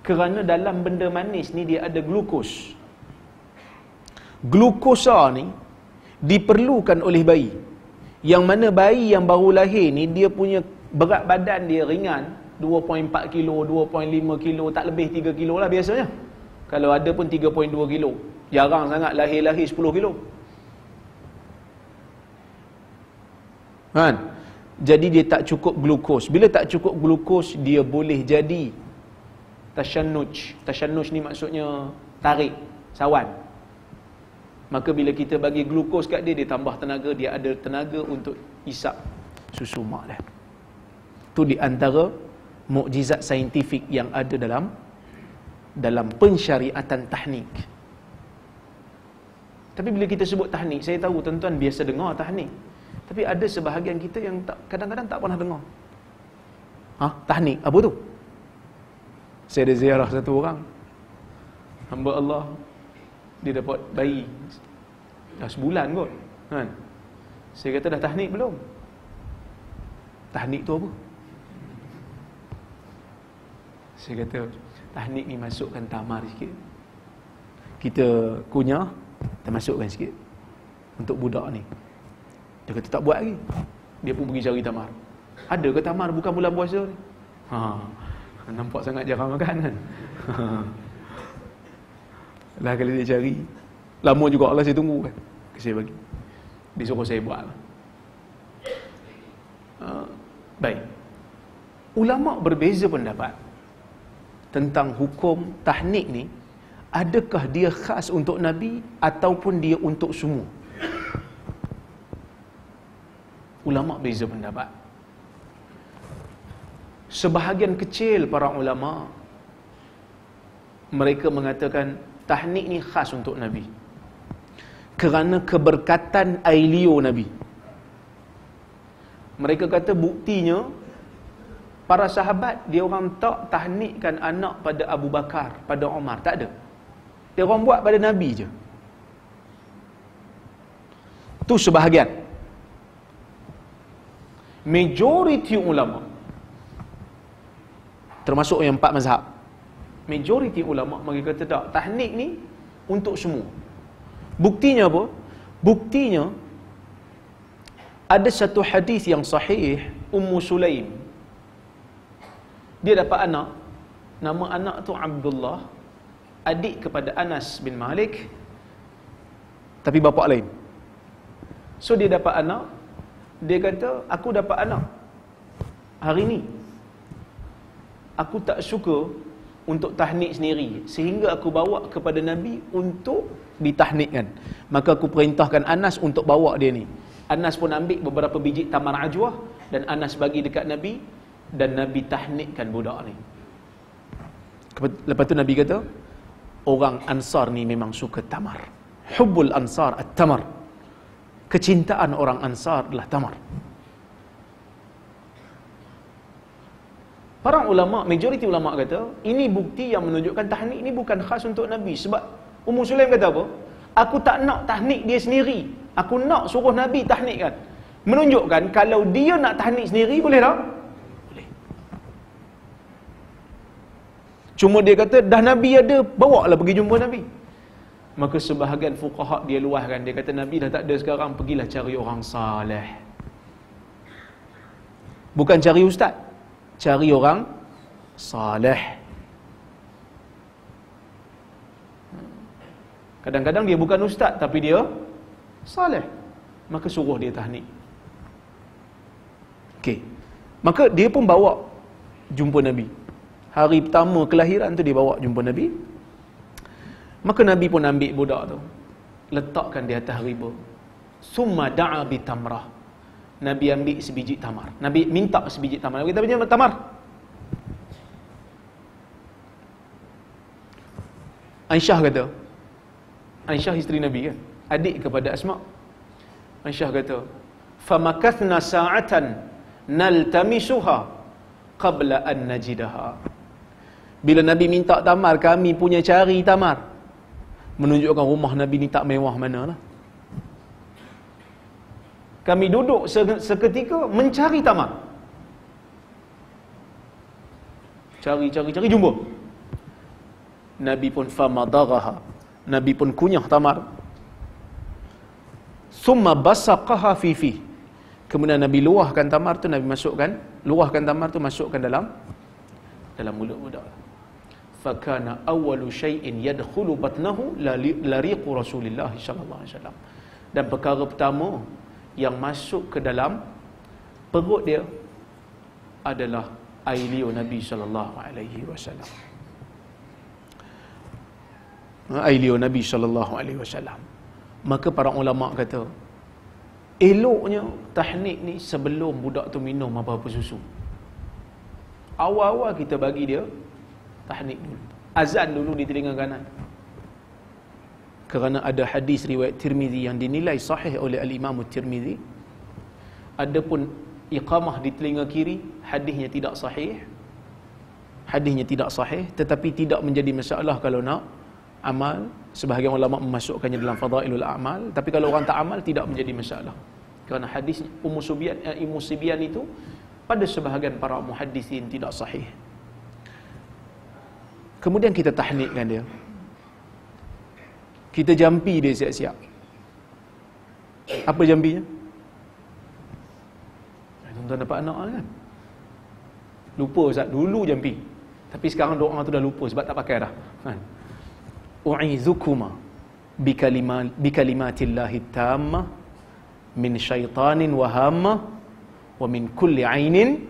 Kerana dalam benda manis ni dia ada glukos. Glukosa ni diperlukan oleh bayi. Yang mana bayi yang baru lahir ni, dia punya berat badan dia ringan, 2.4 kilo, 2.5 kilo, tak lebih 3 kilo lah biasanya. Kalau ada pun 3.2 kilo. Jarang sangat lahir-lahir 10 kilo. Kan? Jadi dia tak cukup glukos. Bila tak cukup glukos, dia boleh jadi tashannuj. Tashannuj ni maksudnya tarik, sawan. Maka bila kita bagi glukos kat dia, dia tambah tenaga, dia ada tenaga untuk isap susu mak dia. Itu di antara mukjizat saintifik yang ada dalam pensyariatan tahnik. Tapi bila kita sebut tahnik, saya tahu tuan-tuan biasa dengar tahnik. Tapi ada sebahagian kita yang kadang-kadang tak pernah dengar. Tahnik, apa tu? Saya ada ziarah satu orang, hamba Allah, dia dapat bayi dah sebulan kot, kan? Saya kata, dah tahnik belum? Tahnik tu apa? Saya kata, tahnik ni masukkan tamar sikit, kita kunyah, kita masukkan sikit untuk budak ni. Dia kata tak buat lagi. Dia pun pergi cari tamar. Ada ke tamar bukan bulan puasa ni? Nampak sangat jarang makan kan? Lah kalau dia cari, lama juga Allah saya tunggu kan. Saya bagi. Dia suruh saya buat lah. Baik. Ulama berbeza pendapat tentang hukum tahnik ni. Adakah dia khas untuk Nabi ataupun dia untuk semua? Ulama beza pendapat. Sebahagian kecil para ulama, mereka mengatakan tahnik ni khas untuk Nabi kerana keberkatan air liur Nabi. Mereka kata buktinya para sahabat, dia orang tak tahnikkan anak pada Abu Bakar, pada Umar, tak ada. Dia orang buat pada Nabi je. Tu sebahagian. Majoriti ulama, termasuk yang 4 mazhab, majoriti ulama mereka kata tak, tahnik ni untuk semua. Buktinya apa? Buktinya ada satu hadis yang sahih, Ummu Sulaim, dia dapat anak, nama anak tu Abdullah, adik kepada Anas bin Malik, tapi bapa lain. So dia dapat anak, dia kata, aku dapat anak hari ni, aku tak suka untuk tahnik sendiri, sehingga aku bawa kepada Nabi untuk ditahnikkan. Maka aku perintahkan Anas untuk bawa dia ni. Anas pun ambil beberapa biji tamar ajwah dan Anas bagi dekat Nabi, dan Nabi tahnikkan budak ni. Lepas tu Nabi kata, orang Ansar ni memang suka tamar. Hubbul Ansar at-tamar. Kecintaan orang Ansar adalah tamar. Para ulama, majoriti ulama kata, ini bukti yang menunjukkan tahnik ni bukan khas untuk Nabi. Sebab Ummu Sulaim kata apa? Aku tak nak tahnik dia sendiri, aku nak suruh Nabi tahnikkan. Menunjukkan kalau dia nak tahnik sendiri, boleh tak? Boleh. Cuma dia kata, dah Nabi ada, bawa lah pergi jumpa Nabi. Maka sebahagian fuqaha dia luahkan, dia kata Nabi dah tak ada sekarang, pergilah cari orang saleh. Bukan cari ustaz, cari orang saleh. Kadang-kadang dia bukan ustaz tapi dia saleh, maka suruh dia tahnik. Okey. Maka dia pun bawa jumpa Nabi. Hari pertama kelahiran tu dia bawa jumpa Nabi. Maka Nabi pun ambil budak tu, letakkan di atas riba. Summa da'a bi tamrah. Nabi ambil sebiji tamar. Nabi minta sebiji tamar. Nabi kata, "Pinjam tamar." Aisyah kata, Aisyah isteri Nabi kan, adik kepada Asma. Aisyah kata, "Famakathna sa'atan naltamisuha qabla an najidaha." Bila Nabi minta tamar, kami punya cari tamar. Menunjukkan rumah Nabi ni tak mewah mana lah. Kami duduk seketika mencari tamar. Cari, jumpa. Nabi pun famadaghaha. Nabi pun kunyah tamar. Summa basaqaha fi. Kemudian Nabi luahkan tamar tu, Nabi masukkan dalam mulut budak. Fakana awwalu syai'in yadkhulu batnahu lariqu Rasulillah sallallahu alaihi wasallam. Dan perkara pertama yang masuk ke dalam perut dia adalah air liur Nabi sallallahu alaihi wasallam. Air liur Nabi sallallahu alaihi wasallam. Maka para ulama kata, eloknya tahnik ni sebelum budak tu minum apa-apa susu. Awal-awal kita bagi dia tahnik dulu. Azan dulu di telinga kanan. Kerana ada hadis riwayat Tirmizi yang dinilai sahih oleh al-Imam Tirmizi. Adapun iqamah di telinga kiri, hadisnya tidak sahih, tetapi tidak menjadi masalah kalau nak amal. Sebahagian ulama memasukkannya dalam fadailul a'mal, tapi kalau orang tak amal tidak menjadi masalah. Kerana hadis Ummu Sibyan itu pada sebahagian para muhaddisin tidak sahih. Kemudian kita tahnikkan dia. Kita jampi dia siap-siap. Apa jampinya? Tuan-tuan dapat anak kan? Lupa Ustaz, dulu jampi. Tapi sekarang doa tu dah lupa sebab tak pakai dah. Kan? U'izukuma bikalimatillahi tammah min syaitanin wahammah wa min kulli ainin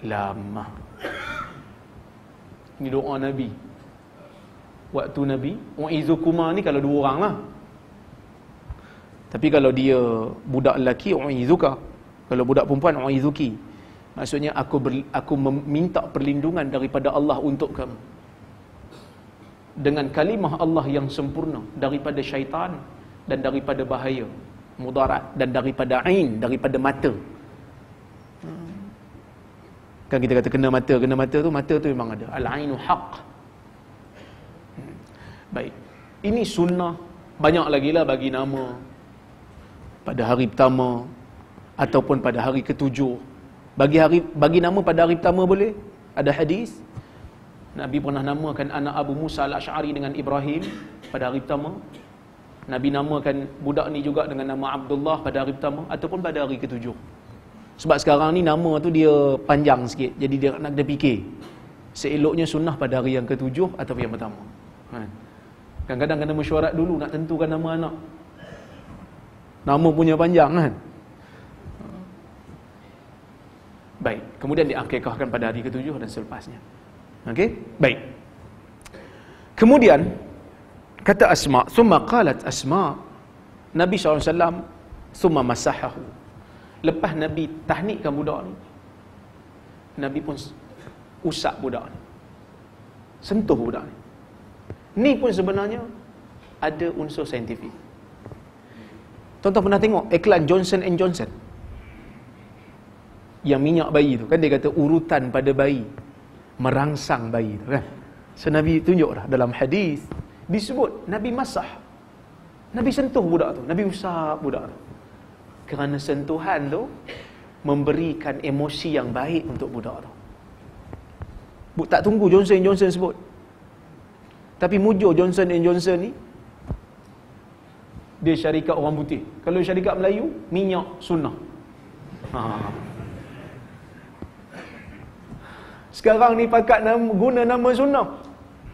lammah. Ini doa Nabi. Waktu Nabi, u'izukuma ni kalau dua orang lah. Tapi kalau dia budak lelaki, u'izuka. Kalau budak perempuan, u'izuki. Maksudnya aku meminta perlindungan daripada Allah untuk kamu. Dengan kalimah Allah yang sempurna daripada syaitan dan daripada bahaya, mudarat, dan daripada ain, daripada mata. Kan kita kata kena mata tu memang ada. Al-ainu haq. Baik. Ini sunnah. Banyak lagi lah bagi nama pada hari pertama ataupun pada hari ketujuh. Bagi nama pada hari pertama boleh. Ada hadis Nabi pernah namakan anak Abu Musa al-Ash'ari dengan Ibrahim pada hari pertama. Nabi namakan budak ni juga dengan nama Abdullah pada hari pertama ataupun pada hari ketujuh. Sebab sekarang ni nama tu dia panjang sikit, jadi dia nak kena fikir. Seeloknya sunnah pada hari yang ketujuh atau yang pertama. Kadang-kadang kena mesyuarat dulu nak tentukan nama anak. Nama punya panjang kan. Baik, kemudian diakikahkan pada hari ketujuh dan selepasnya. Okey? Baik. Kemudian kata Asma, summa qalat Asma, Nabi SAW summa masahahu. Lepas Nabi tahnikkan budak ni, Nabi pun usap budak ni, sentuh budak ni. Ni pun sebenarnya ada unsur saintifik. Tuan-tuan pernah tengok iklan Johnson & Johnson yang minyak bayi tu kan, dia kata urutan pada bayi merangsang bayi tu kan. So Nabi tunjuk dah dalam hadis disebut Nabi masah, Nabi sentuh budak tu, Nabi usap budak tu. Kerana sentuhan tu memberikan emosi yang baik untuk budak tu. Tak tunggu Johnson & Johnson sebut. Tapi mujur Johnson & Johnson ni dia syarikat orang putih. Kalau syarikat Melayu, minyak sunnah. Sekarang ni pakat guna nama sunnah.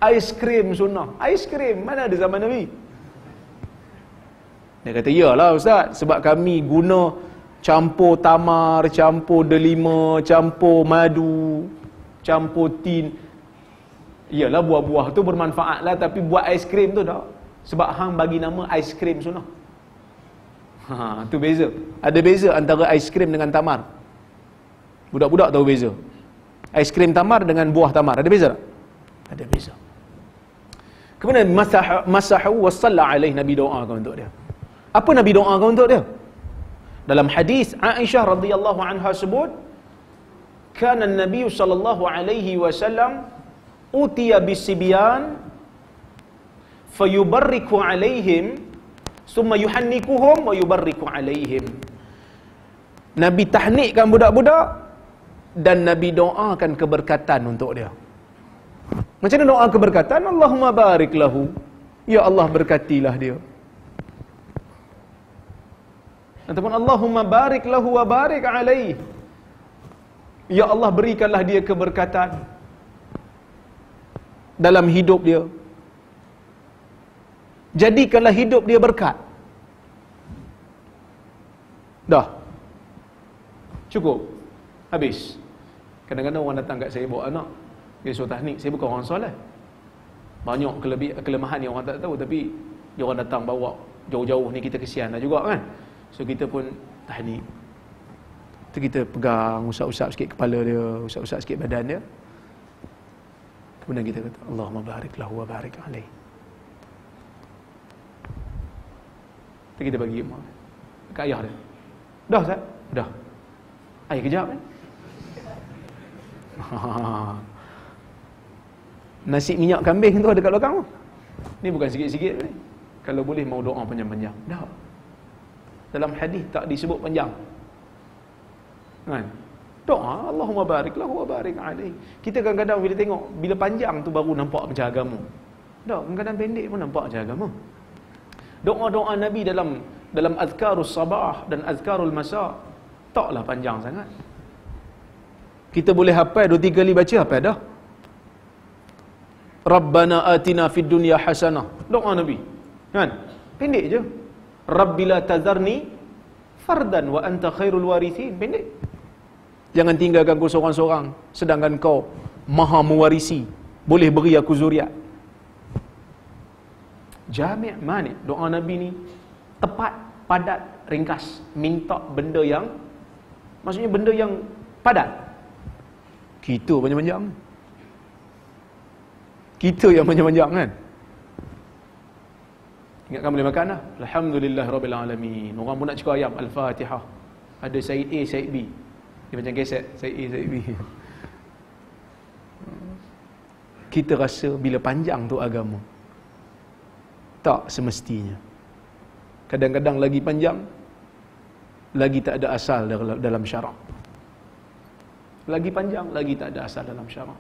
Aiskrim sunnah. Aiskrim mana ada zaman Nabi? Dia kata, iyalah Ustaz, sebab kami guna campur tamar, campur delima, campur madu, campur tin. Iyalah buah-buah tu bermanfaat lah, tapi buat aiskrim tu tak. Sebab hang bagi nama aiskrim sunnah. Tu beza. Ada beza antara aiskrim dengan tamar. Budak-budak tahu beza. Aiskrim tamar dengan buah tamar. Ada beza tak? Ada beza. Kemudian masahu wa salla alaihi, Nabi doakan untuk dia. Apa Nabi doakan untuk dia? Dalam hadis Aisyah radhiyallahu anha sebut, kana an-nabiy sallallahu alaihi wasallam utiya bisibyan fayubarriku alaihim summa yuhannikuhum wa yubarriku alaihim. Nabi tahnikkan budak-budak dan Nabi doakan keberkatan untuk dia. Macam mana doa keberkatan? Allahumma barik lahu, ya Allah berkatilah dia. Ataupun Allahumma barik lahu wa barik alaihi, ya Allah berikanlah dia keberkatan dalam hidup dia, jadikanlah hidup dia berkat. Dah cukup, habis. Kadang-kadang orang datang kat saya bawa anak, dia suruh tahnik. Saya bukan orang solat, banyak kelemahan yang orang tak tahu, tapi dia orang datang bawa jauh-jauh ni, kita kesian lah juga kan. So kita pun tahnik. Tu kita pegang, usap-usap sikit kepala dia, usap-usap sikit badan dia. Kemudian kita kata Allahumma barik lahu wa barik alaihi. Tu kita bagi mak kat ayah dia. Dah Ustaz? Dah. Ayah kejap kan? Nasi minyak kambing tu ada kat belakang tu. Ni bukan sikit-sikit ni. Kalau boleh mau doa panjang-panjang. Dah. Dalam hadis tak disebut panjang. Kan? Doa Allahumma barik lahu wa barik alaihi. Kita kadang-kadang bila tengok bila panjang tu baru nampak macam agama. Dah, kadang-kadang pendek pun nampak macam agama. Doa-doa Nabi dalam azkarus sabah dan azkarul masa taklah panjang sangat. Kita boleh hafal 2-3 kali baca hafal dah. Rabbana atina fid dunya hasanah. Doa Nabi. Kan? Pendek je. Rabbi la tazarni fardan wa anta khairul warithin. Pendek. Jangan tinggalkan aku seorang-seorang sedangkan kau maha mewarisi. Boleh beri aku zuriat. Jami' mani. Doa Nabi ni tepat, padat, ringkas. Minta benda yang, maksudnya benda yang padat. Kita panjang-panjang. Kita yang panjang-panjang kan. Ingatkan boleh makan lah. Alhamdulillah Rabbil Alamin. Orang pun nak cakap ayam Al-Fatihah. Ada Said A, Said B. Dia macam keset Said A, Said B. Kita rasa bila panjang tu agama. Tak semestinya. Kadang-kadang lagi panjang, lagi tak ada asal dalam syarak. Lagi panjang, lagi tak ada asal dalam syarak.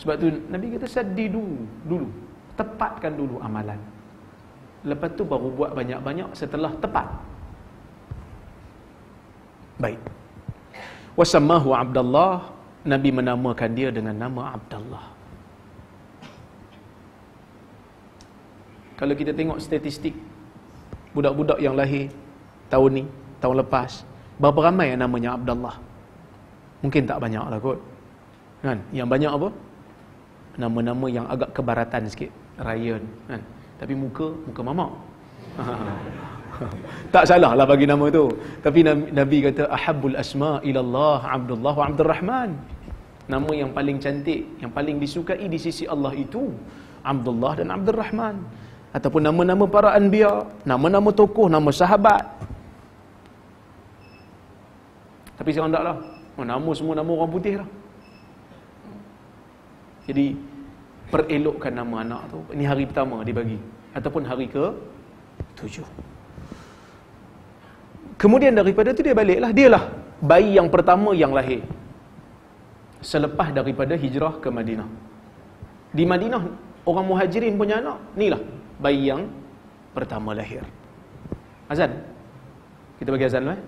Sebab tu Nabi kata saddidu dulu. Tepatkan dulu amalan. Lepas tu baru buat banyak-banyak setelah tepat. Baik. Wasammahu Abdullah. Nabi menamakan dia dengan nama Abdullah. Kalau kita tengok statistik budak-budak yang lahir tahun ni, tahun lepas, berapa ramai yang namanya Abdullah? Mungkin tak banyak lah kot. Kan? Yang banyak apa? Nama-nama yang agak kebaratan sikit. Ryan kan? Tapi muka mamak. Tak salah lah bagi nama tu. Tapi Nabi kata ahabbul asma ilallah Abdullah wa Abdurrahman. Nama yang paling cantik, yang paling disukai di sisi Allah itu Abdullah dan Abdurrahman. Ataupun nama-nama para anbiya, nama-nama tokoh, nama sahabat. Tapi sekarang tak lah. Nama semua nama orang putih lah. Jadi perelokkan nama anak tu. Ini hari pertama dia bagi, ataupun hari ke-7. Kemudian daripada tu dia baliklah. Dialah bayi yang pertama yang lahir selepas daripada hijrah ke Madinah. Di Madinah orang muhajirin punya anak, inilah bayi yang pertama lahir. Azan. Kita bagi azan lah.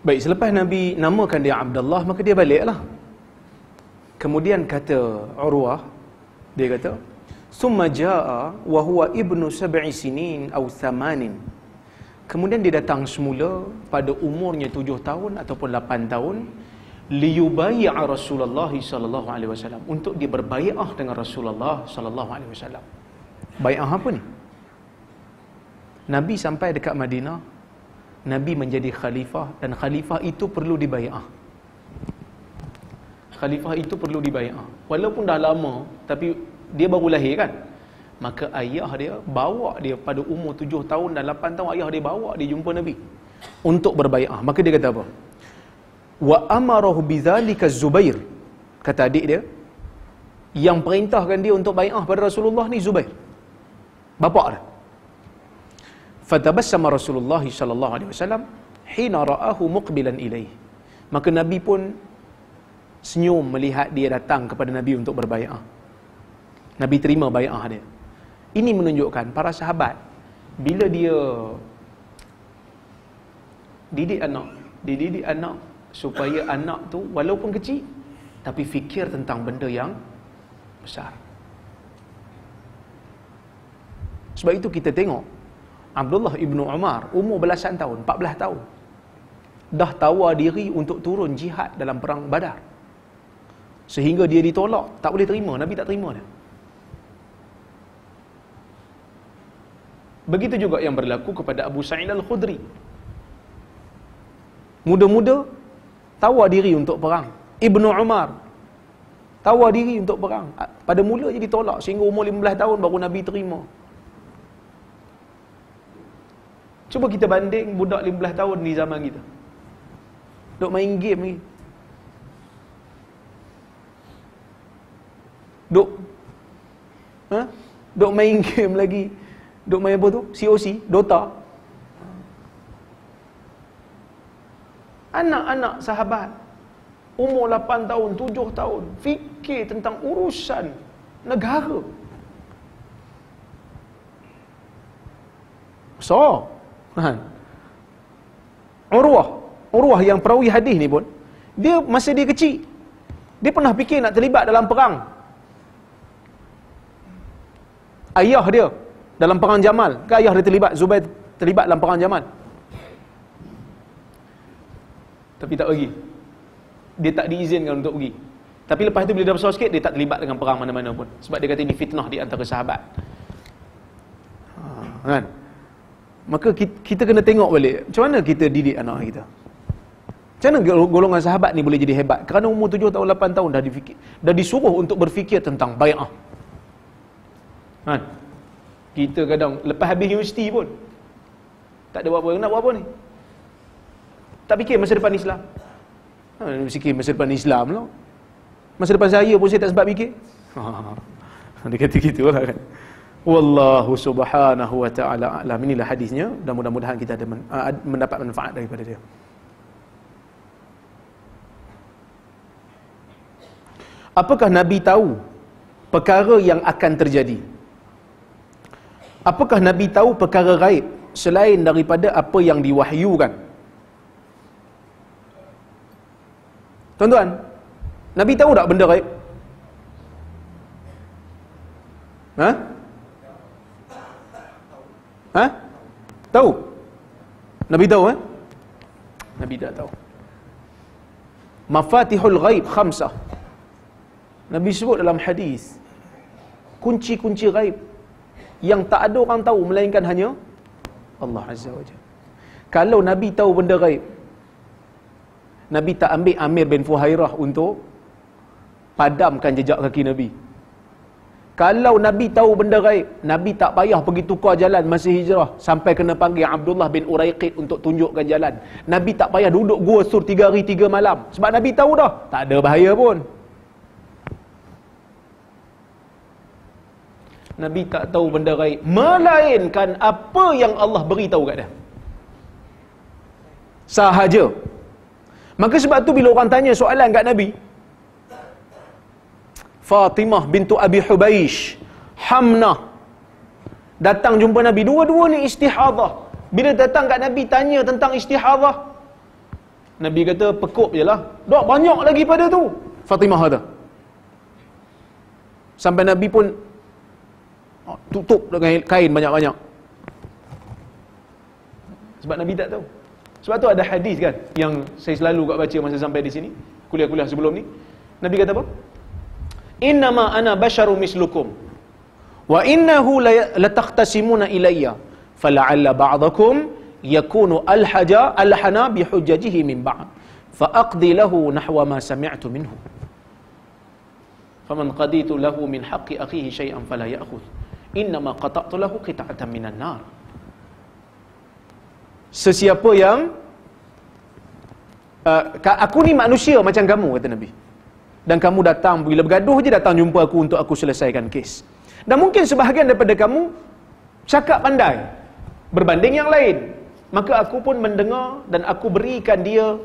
Baik, selepas Nabi namakan dia Abdullah, maka dia baliklah. Kemudian kata Urwah, dia kata, "Summa jaa wa huwa ibnu 7 sinin aw 8." Kemudian dia datang semula pada umurnya 7 tahun ataupun 8 tahun, liyubayya Rasulullah sallallahu alaihi wasallam, untuk dia berbai'ah dengan Rasulullah sallallahu alaihi wasallam. Bai'ah apa ni? Nabi sampai dekat Madinah, Nabi menjadi khalifah, dan khalifah itu perlu dibai'ah. Khalifah itu perlu dibai'ah. Walaupun dah lama, tapi dia baru lahir kan? Maka ayah dia bawa dia pada umur 7 tahun dan 8 tahun, ayah dia bawa dia jumpa Nabi untuk berbai'ah. Maka dia kata apa? Wa amarahu bidzalika Zubair. Kata adik dia, yang perintahkan dia untuk bai'ah pada Rasulullah ni Zubair, bapa dia. Fatabassama Rasulullah sallallahu alaihi wasallam hina ra'ahu muqbilan ilaih. Maka Nabi pun senyum melihat dia datang kepada Nabi untuk berbai'ah. Nabi terima bai'ah dia. Ini menunjukkan para sahabat, bila dia didik anak supaya anak tu walaupun kecil tapi fikir tentang benda yang besar. Sebab itu kita tengok Abdullah ibnu Umar umur belasan tahun, 14 tahun, dah tawar diri untuk turun jihad dalam perang Badar. Sehingga dia ditolak, tak boleh terima, Nabi tak terima dia. Begitu juga yang berlaku kepada Abu Sa'id Al-Khudri. Muda-muda tawar diri untuk perang. Ibnu Umar tawar diri untuk perang. Pada mulanya ditolak, sehingga umur 15 tahun baru Nabi terima. Cuba kita banding budak 15 tahun di zaman kita, duk main game lagi, duk main game lagi, duk main apa tu? COC, Dota. Anak-anak sahabat umur 8 tahun, 7 tahun fikir tentang urusan negara. So, Urwah yang perawi hadis ni pun, dia masa dia kecil, dia pernah fikir nak terlibat dalam perang. Ayah dia dalam perang Jamal, ke ayah dia terlibat, Zubair terlibat dalam perang Jamal, tapi tak pergi. Dia tak diizinkan untuk pergi. Tapi lepas tu bila dah besar sikit, dia tak terlibat dengan perang mana-mana pun, sebab dia kata ini fitnah di antara sahabat. Kan? Maka kita kena tengok balik macam mana kita didik anak kita. Macam mana golongan sahabat ni boleh jadi hebat? Kerana umur 7 tahun 8 tahun dah disuruh untuk berfikir tentang bai'ah. Kan? Kita kadang lepas habis universiti pun tak ada buat apa, nak buat apa ni? Tak fikir masa depan Islam. Fikir masa depan Islam lah. Masa depan saya pun saya tak sempat fikir. Dia kata gitulah kan. Wallahu subhanahu wa ta'ala a'lam. Inilah hadisnya, dan mudah-mudahan kita ada mendapat manfaat daripada dia. Apakah Nabi tahu perkara yang akan terjadi? Apakah Nabi tahu perkara gaib selain daripada apa yang diwahyukan? Tuan-tuan, Nabi tahu tak benda gaib? Tahu? Nabi tahu Nabi tak tahu. Mafatihul ghaib khamsah. Nabi sebut dalam hadis, kunci-kunci ghaib yang tak ada orang tahu melainkan hanya Allah Azza wa Jalla. Kalau Nabi tahu benda ghaib, Nabi tak ambil Amir bin Fuhairah untuk padamkan jejak kaki Nabi. Kalau Nabi tahu benda gaib, Nabi tak payah pergi tukar jalan masa hijrah sampai kena panggil Abdullah bin Uraiqid untuk tunjukkan jalan. Nabi tak payah duduk gua Sur 3 hari 3 malam, sebab Nabi tahu dah tak ada bahaya pun. Nabi tak tahu benda gaib melainkan apa yang Allah beritahu kat dia sahaja. Maka sebab tu bila orang tanya soalan kat Nabi, Fatimah bintu Abi Hubaish, Hamnah datang jumpa Nabi, dua-dua ni istihadah. Bila datang kat Nabi tanya tentang istihadah, Nabi kata pekup je lah. Dok banyak lagi pada tu. Fatimah kata. Sampai Nabi pun tutup dengan kain banyak-banyak. Sebab Nabi tak tahu. Sebab tu ada hadis kan yang saya selalu kat baca masa sampai di sini, kuliah-kuliah sebelum ni. Nabi kata apa? Innama ana basyaru mislukum wa innahu lataqtasimuna ilayya fala'alla ba'dakum yakunu alhana bihujjajihi min ba'd fa aqdi lahu nahwa ma sami'tu minhu faman qaditu lahu min haqqi akhihi shay'an fala ya'khudh innama qata'tu lahu qita'atan minan nar. Sesiapa yang aku ni manusia macam kamu, kata Nabi, dan kamu datang bila bergaduh je datang jumpa aku untuk aku selesaikan kes, dan mungkin sebahagian daripada kamu cakap pandai berbanding yang lain, maka aku pun mendengar dan aku berikan dia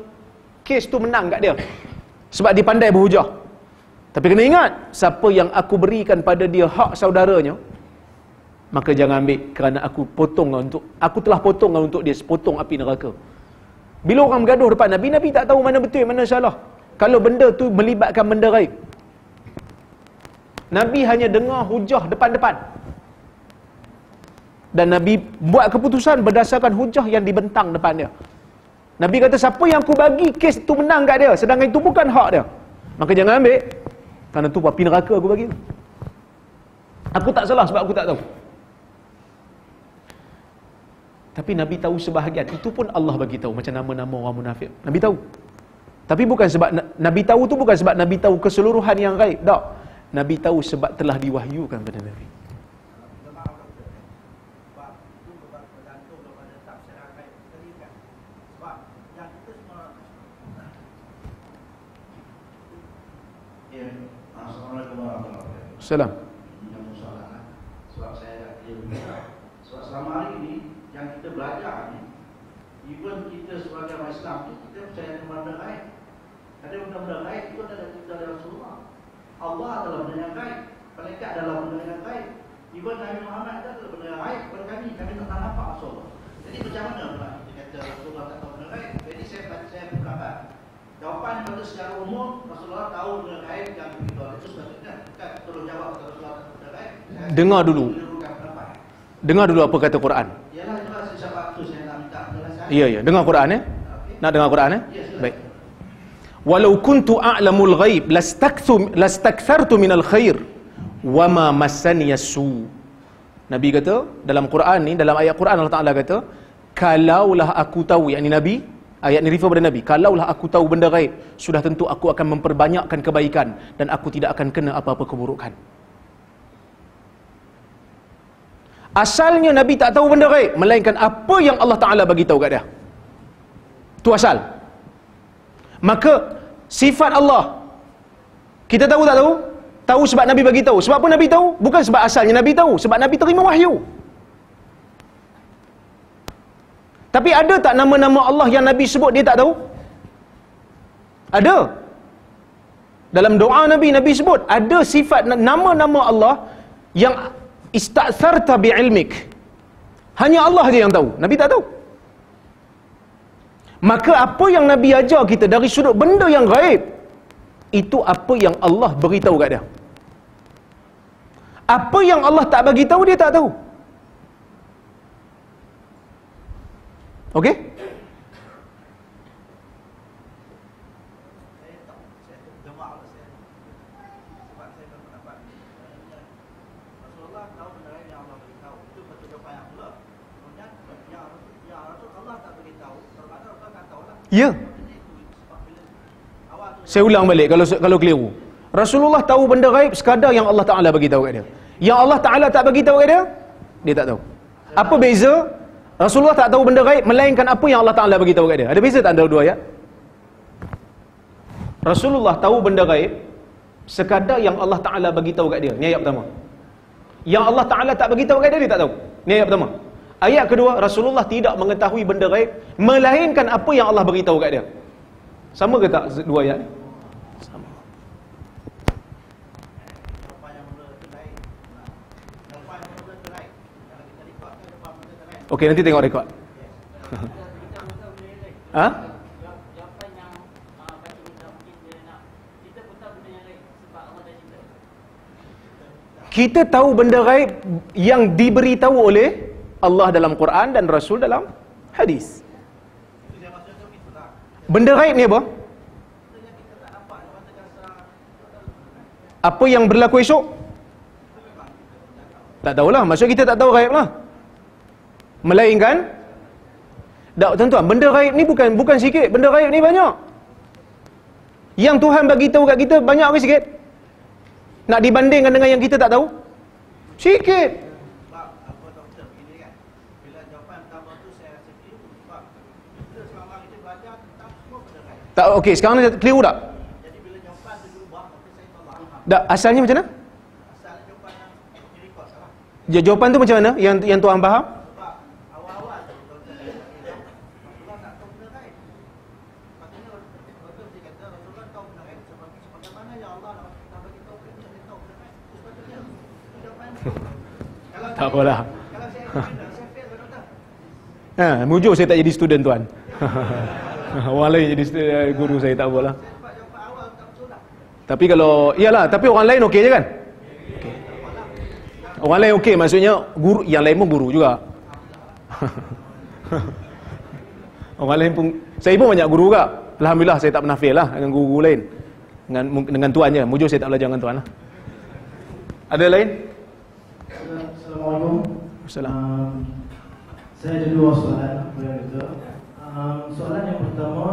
kes tu menang kat dia sebab dia pandai berhujah. Tapi kena ingat, siapa yang aku berikan pada dia hak saudaranya, maka jangan ambil, kerana aku telah potong untuk dia sepotong api neraka. Bila orang bergaduh depan Nabi, Nabi tak tahu mana betul mana salah. Kalau benda tu melibatkan benda gaib, Nabi hanya dengar hujah depan-depan, dan Nabi buat keputusan berdasarkan hujah yang dibentang depan dia. Nabi kata siapa yang aku bagi kes tu menang kat dia, sedangkan itu bukan hak dia, maka jangan ambil, kerana tu api neraka aku bagi. Aku tak salah sebab aku tak tahu. Tapi Nabi tahu sebahagian. Itu pun Allah bagi tahu, macam nama-nama orang munafik. Nabi tahu. Tapi bukan sebab Nabi tahu tu bukan sebab Nabi tahu keseluruhan yang gaib. Tak. Nabi tahu sebab telah diwahyukan kepada Nabi. Salam. Sebab selama hari ini yang kita belajar ni, even kita sebagai orang Islam tu, kita percaya dengan benda gaib. Ada benda-benda gaib itu ada dari Rasulullah. Allah adalah benda yang gaib, malaikat adalah benda yang gaib. Even Nabi Muhammad adalah benda yang gaib kepada kami tak nampak Rasulullah. Jadi macam mana pula kita kata Rasulullah tak tahu benda gaib? Jadi saya berpendapat, jawapan yang kata secara umum Rasulullah tahu benda gaib yang begitu. Itu sepatutnya kita tolong jawab kata Rasulullah tak tahu benda gaib. Dengar dulu. Dengar dulu apa kata Quran. Yalah, itulah sebab tu saya nak minta penjelasan. Ya, dengar Quran ya. Okay. Nak dengar Quran ya? Baik. Walau kuntu a'lamul ghaib lastakthartu minal khair wama massani yasu. Nabi kata dalam Quran ni, dalam ayat Quran Allah Taala kata, kalaulah aku tahu, yakni Nabi, ayat ni refer pada Nabi, kalaulah aku tahu benda gaib, sudah tentu aku akan memperbanyakkan kebaikan dan aku tidak akan kena apa-apa keburukan. Asalnya Nabi tak tahu benda gaib, melainkan apa yang Allah Ta'ala bagi tahu kat dia. Itu asal. Maka sifat Allah kita tahu tak tahu? Tahu sebab Nabi bagi tahu. Sebab apa Nabi tahu? Bukan sebab asalnya Nabi tahu, sebab Nabi terima wahyu. Tapi ada tak nama-nama Allah yang Nabi sebut dia tak tahu? Ada. Dalam doa Nabi sebut ada sifat nama-nama Allah yang ista'tharta bi'ilmik. Hanya Allah je yang tahu, Nabi tak tahu. Maka apa yang Nabi ajar kita dari sudut benda yang gaib, itu apa yang Allah beritahu kat dia. Apa yang Allah tak bagi tahu, dia tak tahu. Okey? Ya. Saya ulang balik kalau keliru. Rasulullah tahu benda gaib sekadar yang Allah Taala bagi tahu kat dia. Yang Allah Taala tak bagi tahu kat dia, dia tak tahu. Apa beza? Rasulullah tak tahu benda gaib melainkan apa yang Allah Taala bagi tahu kat dia. Ada beza tak antara dua ayat? Rasulullah tahu benda gaib sekadar yang Allah Taala bagi tahu kat dia. Ni ayat pertama. Yang Allah Taala tak bagi tahu kat dia, dia tak tahu. Ni ayat pertama. Ayat kedua, Rasulullah tidak mengetahui benda gaib melainkan apa yang Allah beritahu kat dia. Sama ke tak dua ayat ni? Sama. Okey, nanti tengok rekod. Ha? Kita tahu benda gaib yang diberitahu oleh Allah dalam Quran dan Rasul dalam hadis. Benda gaib ni apa? Apa yang berlaku esok? Tak tahulah. Maksud kita tak tahu gaib lah. Melainkan tak, tuan-tuan, benda gaib ni bukan sikit. Benda gaib ni banyak. Yang Tuhan bagi tahu kat kita banyak ke sikit? Nak dibandingkan dengan yang kita tak tahu? Sikit. Sebab apa doktor begini kan, bila jawapan pertama tu saya rasa keliru. Sebab kita selama kita belajar tentang semua benda gaib. Tak, okey, sekarang ni keliru tak? Jadi bila jawapan tu berubah, maka saya tolak. Tak, asalnya macam mana? Asalnya jawapan yang direkod salah. Jawapan tu macam mana? Yang tuan faham? Sebab awal-awal tu doktor Rasulullah tak tahu benda gaib. Patutnya doktor dia kata Rasulullah tahu benda gaib sebagaimana yang Allah nak bagi tahu kita dia tahu benda gaib. Sepatutnya jawapan kalau Tak apalah. kalau saya fail doktor. Mujur saya tak jadi student tuan. Orang lain jadi guru saya, tak apalah. Sebab jawapan awal tak betul lah. Tapi kalau, iyalah, tapi orang lain okey je kan? Orang lain okey, maksudnya guru, yang lain pun guru juga. Orang lain pun, saya pun banyak guru juga. Alhamdulillah saya tak pernah fail lah dengan guru-guru lain. Dengan tuan je. Mujur saya tak belajar dengan tuan lah. Ada lain? Assalamualaikum. Assalamualaikum. Saya ada dua soalan kepada doktor. Soalan yang pertama,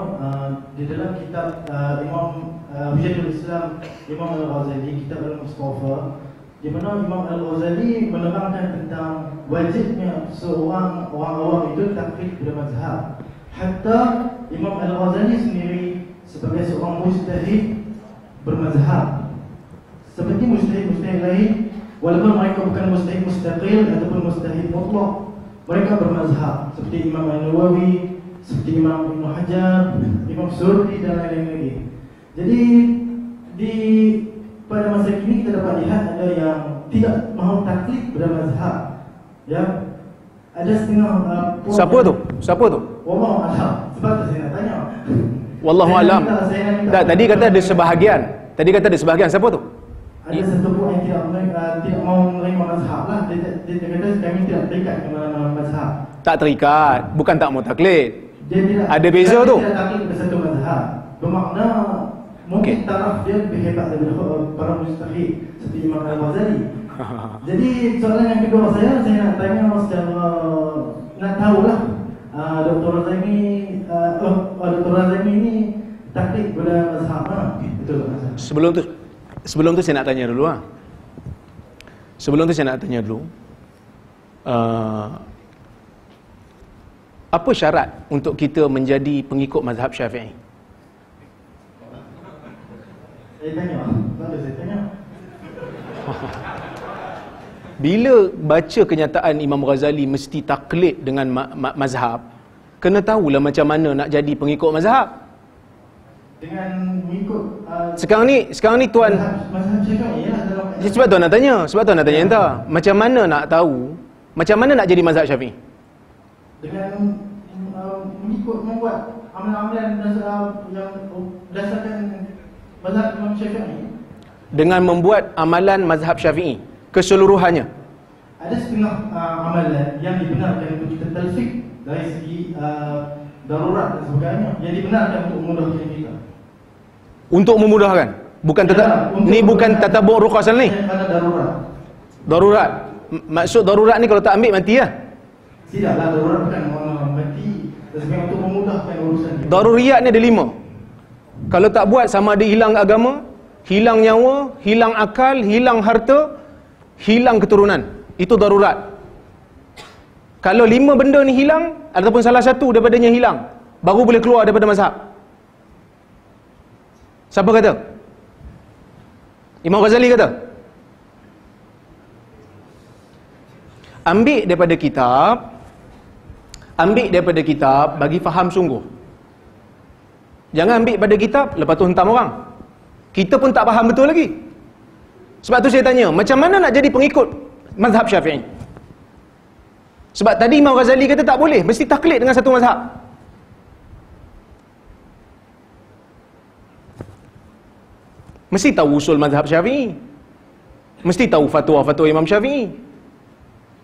di dalam kitab Imam Hujjatul Islam Imam Al-Ghazali, kitab Al-Mustafa, di mana Imam Al-Ghazali menerangkan tentang wajibnya seorang orang awam itu taklid pada mazhab. Hatta Imam Al-Ghazali sendiri sebagai seorang mujtahid bermazhab. Seperti mujtahid-mujtahid lain, walaupun mereka bukan mujtahid mustaqil ataupun mujtahid mutlak, mereka bermazhab. Seperti Imam An-Nawawi, seperti Imam Ibn Hajar, Imam Surdi dan lain-lain lagi. Jadi pada masa kini kita dapat lihat ada yang tidak mahu taklid pada mazhab. Ya, ada setengah Siapa tu? Siapa tu? Wallahu a'lam. Sebab tu saya nak tanya. Wallahu alam. Tak, tadi kata ada sebahagian. Siapa tu? Ada satu puak yang tidak mahu menerima mazhab lah. Dia kata kami tidak terikat dengan mazhab. Tak terikat, bukan tak mau taklid. Dia tidak, Ada beza tu. Dia tidak taklid ke satu mazhab. Bermakna mungkin taraf dia lebih hebat daripada para mujtahid seperti Imam Al-Ghazali. Jadi soalan yang kedua saya nak tanya secara, nak tahulah Dr. Razami ni taklid pada mazhab mana? Betul tak? Sebelum tu saya nak tanya dulu apa syarat untuk kita menjadi pengikut mazhab Syafi'i? Saya tanya. Bila baca kenyataan Imam Ghazali mesti taklid dengan mazhab, kena tahulah macam mana nak jadi pengikut mazhab. Dengan mengikut Sekarang ni tuan, mazhab Syafi'i lah dalam sebab tuan nak tanya entah macam mana nak tahu, macam mana nak jadi mazhab Syafi'i? dengan mengikut membuat amalan-amalan yang berdasarkan mazhab Imam Syafi'i. Dengan membuat amalan mazhab Syafi'i keseluruhannya. Ada setengah amalan yang dibenarkan untuk kita talfik dari segi darurat dan sebagainya, yang dibenarkan untuk memudahkan kita. Untuk memudahkan. Bukan bukan tatabuk ruqas ni. Ada darurat. Darurat. Maksud darurat ni kalau tak ambil mati lah. Tidaklah darurat bukan mati, tetapi untuk memudahkan urusan kita. Daruriyat ni ada 5. Kalau tak buat sama ada hilang agama, hilang nyawa, hilang akal, hilang harta, hilang keturunan. Itu darurat. Kalau 5 benda ni hilang ataupun salah satu daripadanya hilang, baru boleh keluar daripada mazhab. Siapa kata? Imam Ghazali kata. Ambil daripada kitab, bagi faham sungguh. Jangan ambil pada kitab, lepas tu hentam orang. Kita pun tak faham betul lagi. Sebab tu saya tanya, macam mana nak jadi pengikut mazhab Syafi'i? Sebab tadi Imam Ghazali kata tak boleh, mesti taklid dengan satu mazhab. Mesti tahu usul mazhab Syafi'i. Mesti tahu fatwa-fatwa Imam Syafi'i.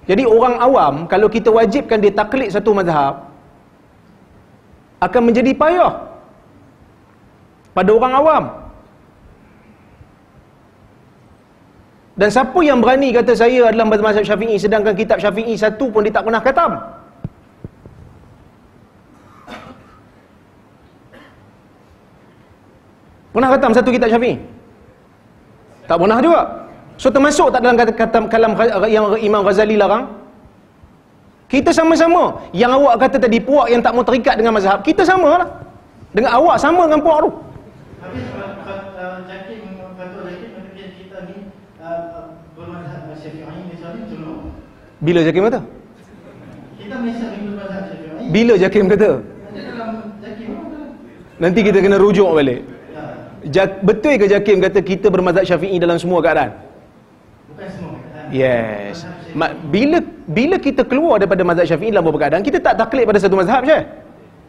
Jadi orang awam, kalau kita wajibkan dia taklid satu mazhab, akan menjadi payah pada orang awam. Dan siapa yang berani kata saya adalah mazhab Syafi'i, sedangkan kitab Syafi'i satu pun dia tak pernah khatam? Pernah khatam satu kitab Syafi'i? Tak pernah juga. So termasuk tak dalam kata kalam yang Imam Ghazali larang? Kita sama-sama. Yang awak kata tadi, puak yang tak mau terikat dengan mazhab, kita sama lah. Dengan awak sama dengan puak tu. Habis Jakim, Fatul Jakim mengatakan kita ni bermazhab Syafi'i misalnya dulu. Bila Jakim kata? Kita Malaysia ni bermazhab Syafi'i. Bila Jakim kata? Ada dalam Jakim apa? Nanti kita kena rujuk balik. Betul ke Jakim kata kita bermazhab Syafi'i dalam semua keadaan? Bukan semua keadaan. Yes. Bila kita keluar daripada mazhab Syafi'i dalam beberapa keadaan, kita tak taklid pada satu mazhab je.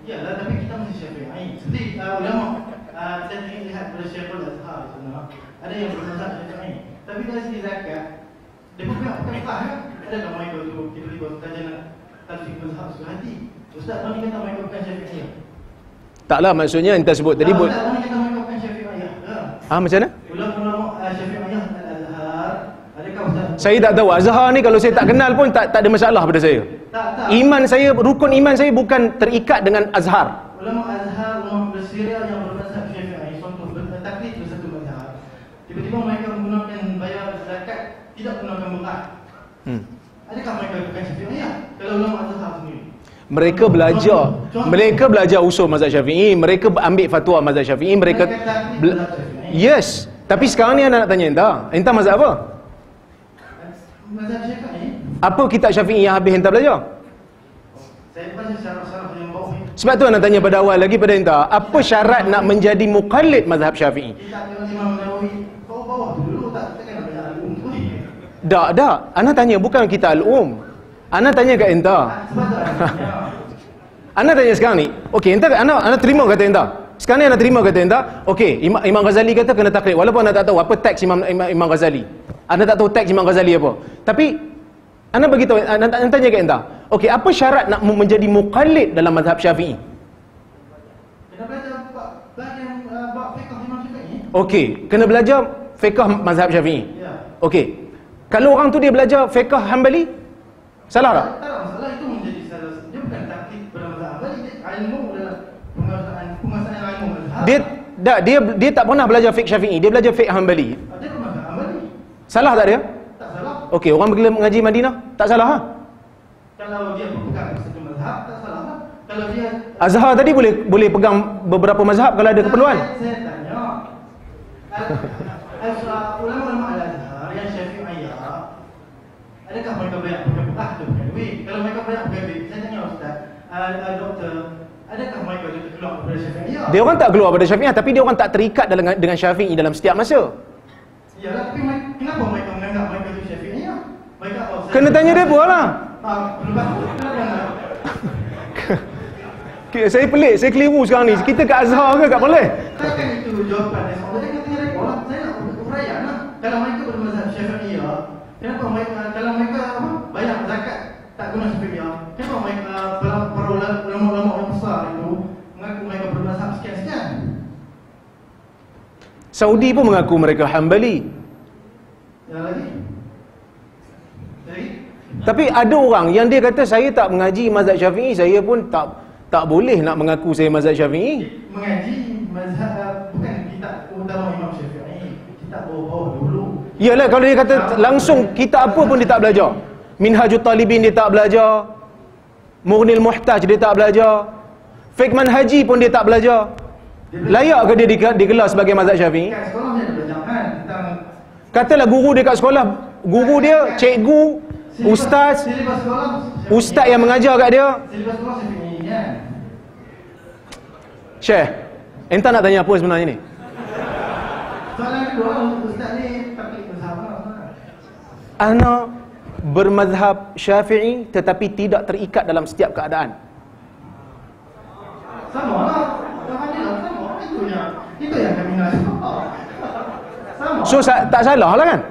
Yalah, tapi kita masih Syafi'i. Seperti ulama saya lihat pada Syekhul Azhar sana, ada yang bermazhab Syafi'i. Tapi dari segi zakat, dia bukan sah kan? Adakah mereka tu tiba-tiba saja nak talfik mazhab suka hati? Ustaz tadi kata mereka bukan Syafi'i. Taklah, maksudnya entah sebut tadi Ustaz tadi kata mereka bukan Syafi'i. Macam mana? Ulama Syafi'i Al-Azhar, adakah Ustaz? Saya tak tahu. Azhar ni kalau saya tak kenal pun tak ada masalah pada saya. Tak. Iman saya, rukun iman saya bukan terikat dengan Azhar. Ulama Azhar, ulama bersyariah yang bermazhab Syafi'i, contoh bertaklid bersatu mazhab. Tiba-tiba mereka menggunakan bayar zakat, tidak menggunakan berat. Adakah mereka bukan Syafi'i? Kalau ulama Azhar sendiri. Mereka belajar usul mazhab Syafi'i, mereka ambil fatwa mazhab Syafi'i, mereka yes. Tapi sekarang ni anak nak tanya entah mazhab apa? Mazhab Syafi'i. Apa kitab Syafi'i yang habis entah belajar? Saya baca syarah-syarah yang bawah ni. Sebab tu anak tanya pada awal lagi pada entah, apa syarat nak menjadi muqallid mazhab Syafi'i? Kitab Imam Nawawi bawah dulu tak kena baca al-um pun. Tak. Anak tanya bukan kitab al-um. Anak tanya kat entah. Anak tanya sekarang ni, okey, entah anak terima kata entah. Sekarang ni anak terima kata entah, okey, Imam Ghazali kata kena taklid, walaupun anak tak tahu apa teks Imam Ghazali. Anak tak tahu teks Imam Ghazali apa. Tapi anak bagi tahu, anak tanya kat entah, okey, apa syarat nak menjadi muqallid dalam mazhab Syafi'i? Kena belajar bab fiqh Imam Syafi'i. Okey, kena belajar fiqh mazhab Syafi'i. Ya. Okey. Kalau orang tu dia belajar fiqh Hanbali, salah tak? Tak masalah, itu menjadi salah. Dia bukan taklid pada mazhab Hanbali, dia ilmu dalam penguasaan ilmu mazhab. Dia tak pernah belajar fiqh Syafi'i, dia belajar fiqh Hanbali. Dia ke mazhab Hanbali. Salah tak dia? Tak salah. Okey, orang pergi mengaji Madinah, tak salah ha? Kalau dia berpegang satu mazhab, tak salah lah. Kalau dia Azhar tadi boleh pegang beberapa mazhab kalau ada keperluan. Saya tanya, ulama-ulama Al-Azhar yang Syafi'iyah, adakah mereka banyak pegang tu bukan duit? Kalau mereka banyak pegang duit, saya tanya Ustaz, doktor, adakah mereka juga keluar daripada Syafi'iyah? Dia orang tak keluar daripada Syafi'iyah, tapi dia orang tak terikat dengan Syafi'i dalam setiap masa. Yalah, tapi kenapa mereka menganggap mereka itu Syafi'iyah? Mereka kena tanya dia pun lah. Lepas tu kenapa nak? Saya pelik, saya keliru sekarang ni. Kita kat Azhar ke kat boleh? Takkan itu jawapan yang sama. Saya kata rekod lah. Saya nak uraian lah. Kalau mereka bermazhab Syafi'iyah, kenapa mereka, kalau mereka bayar zakat tak guna Syafi'iyah, kenapa mereka para ulama-ulama yang besar itu mengaku mereka bermazhab sekian-sekian? Saudi pun mengaku mereka Hanbali. Yang lagi? Tapi ada orang yang dia kata saya tak mengaji mazhab Syafi'i, saya pun tak boleh nak mengaku saya mazhab Syafi'i. Mengaji mazhab bukan kitab utama Imam Syafi'i, kitab bawah dulu. Yalah, kalau dia kata langsung kitab apa pun dia tak belajar. Minhajut Talibin dia tak belajar. Mughnil Muhtaj dia tak belajar. Fiqh Manhaji pun dia tak belajar. Layak ke dia digelar sebagai mazhab Syafi'i? Kat sekolah dia ada belajar kan tentang Katalah guru dia kat sekolah, guru dia, cikgu, ustaz yang mengajar kat dia. Silibus sekolah Syafi'i kan. Syekh, entah nak tanya apa sebenarnya ni? Soalan kedua untuk ustaz ni taklid mazhab apa? Ana bermazhab Syafi'i tetapi tidak terikat dalam setiap keadaan. Sama lah. Alhamdulillah sama. Itu yang kami nak. Sama. So tak salah lah kan?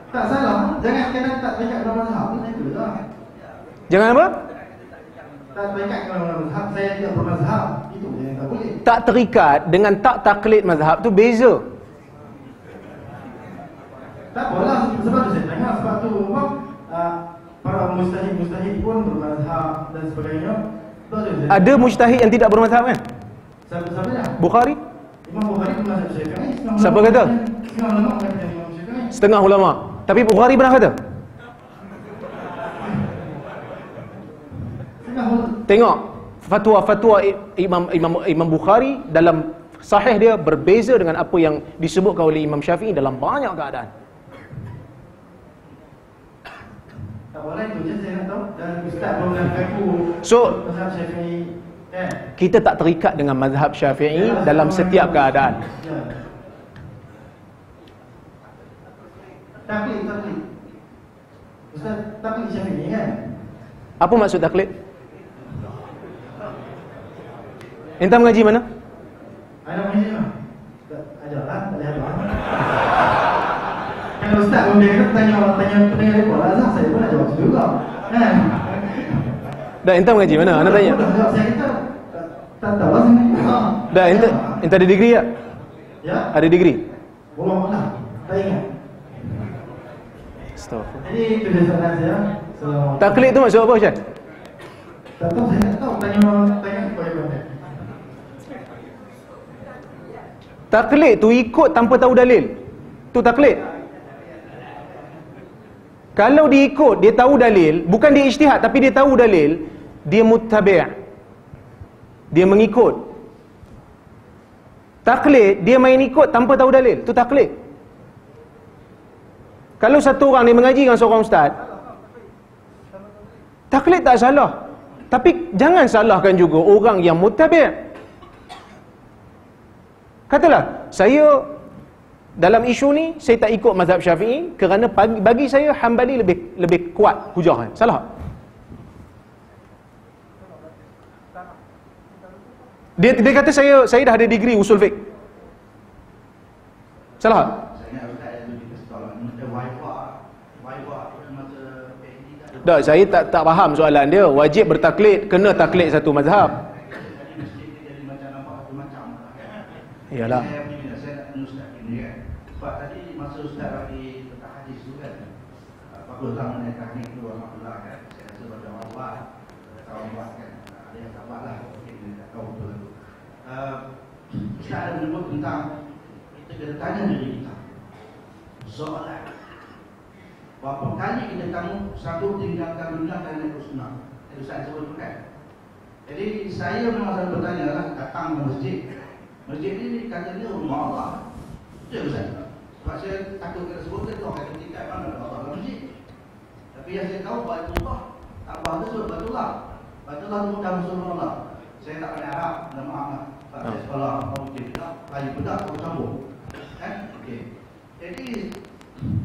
Tak salah. Jangan kena tak terikat dalam mazhab tu, saya betul lah. Jangan apa? Tak terikat dalam mazhab, saya tidak bermazhab. Itu yang tak boleh. Tak terikat dengan tak taklid mazhab tu beza. Tak apalah, sebab tu saya tanya, sebab tu apa, para mujtahid pun bermazhab dan sebagainya. Ada mujtahid yang tidak bermazhab kan? Siapa dah? Bukhari? Imam Bukhari bermazhab Syafi'i. Siapa kata? Setengah ulama kata Imam Syafi'i. Setengah ulama. Tapi Bukhari pernah kata? Tengok fatwa-fatwa Imam Bukhari dalam sahih dia berbeza dengan apa yang disebutkan oleh Imam Syafi'i dalam banyak keadaan. Tak boleh tu je saya nak tahu. Dan ustaz pun mengaku So, mazhab Syafi'i kan. kita tak terikat dengan mazhab Syafi'i dalam setiap keadaan. Ya. Taklid. Ustaz taklid Syafi'i kan? Apa maksud taklid? Entah mengaji mana? Ada mengaji mana? Ajarlah, tak boleh apa. Kalau ustaz pun dia kata tanya pendengar dia pula lah, saya pun nak jawab juga. Kan? Dah entah mengaji mana? Anak tanya. Saya kata tak tahu lah sebenarnya. Dah entah ada degree tak? Ya? Ada degree? Belum lah. Tak ingat. Astaghfirullah. Jadi itu dia soalan saya. Assalamualaikum. Taklid tu maksud apa Ustaz? Tak tahu, saya tak tahu. Tanya kepada mana. Taklid tu ikut tanpa tahu dalil. Tu taklid. Kalau dia ikut, dia tahu dalil, bukan dia ijtihad tapi dia tahu dalil, dia muttabi'. Dia mengikut. Taklid, dia main ikut tanpa tahu dalil. Tu taklid. Kalau satu orang dia mengaji dengan seorang ustaz, taklid tak salah. Tapi jangan salahkan juga orang yang muttabi'. Katalah, saya dalam isu ni saya tak ikut mazhab Syafi'i kerana bagi saya Hanbali lebih kuat hujah. Salah? Dia kata saya dah ada degree usul fiqh. Salah? Tak, saya tak faham soalan dia. Wajib bertaklid, kena taklid satu mazhab. Iyalah. Saya nak ustaz ini kan. Sebab tadi masa ustaz bagi tentang hadis tu kan. Fakul zaman yang kami tu alhamdulillah kan. Saya rasa macam Allah kawan buat kan. Ada yang sabar lah. Mungkin dia tak tahu betul tu. Ustaz ada menyebut tentang kita kena tanya diri kita. Soalan. Berapa kali kita kamu satu tinggalkan dunia dan naik sunnah. Itu saya sebut kan. Jadi saya memang selalu bertanya lah datang ke masjid. Masjid ini katanya rumah Allah. Ya Ustaz. Sebab saya takut kena sebut ke tu kata tingkat mana Allah dalam masjid. Tapi yang saya tahu Baitullah. Apa itu sebut Baitullah. Baitullah itu bukan musuh Allah. Saya tak pandai Arab, minta maaf lah. Sebab saya sekolah mungkin tidak lagi bedak atau sambung. Kan? Okey. Jadi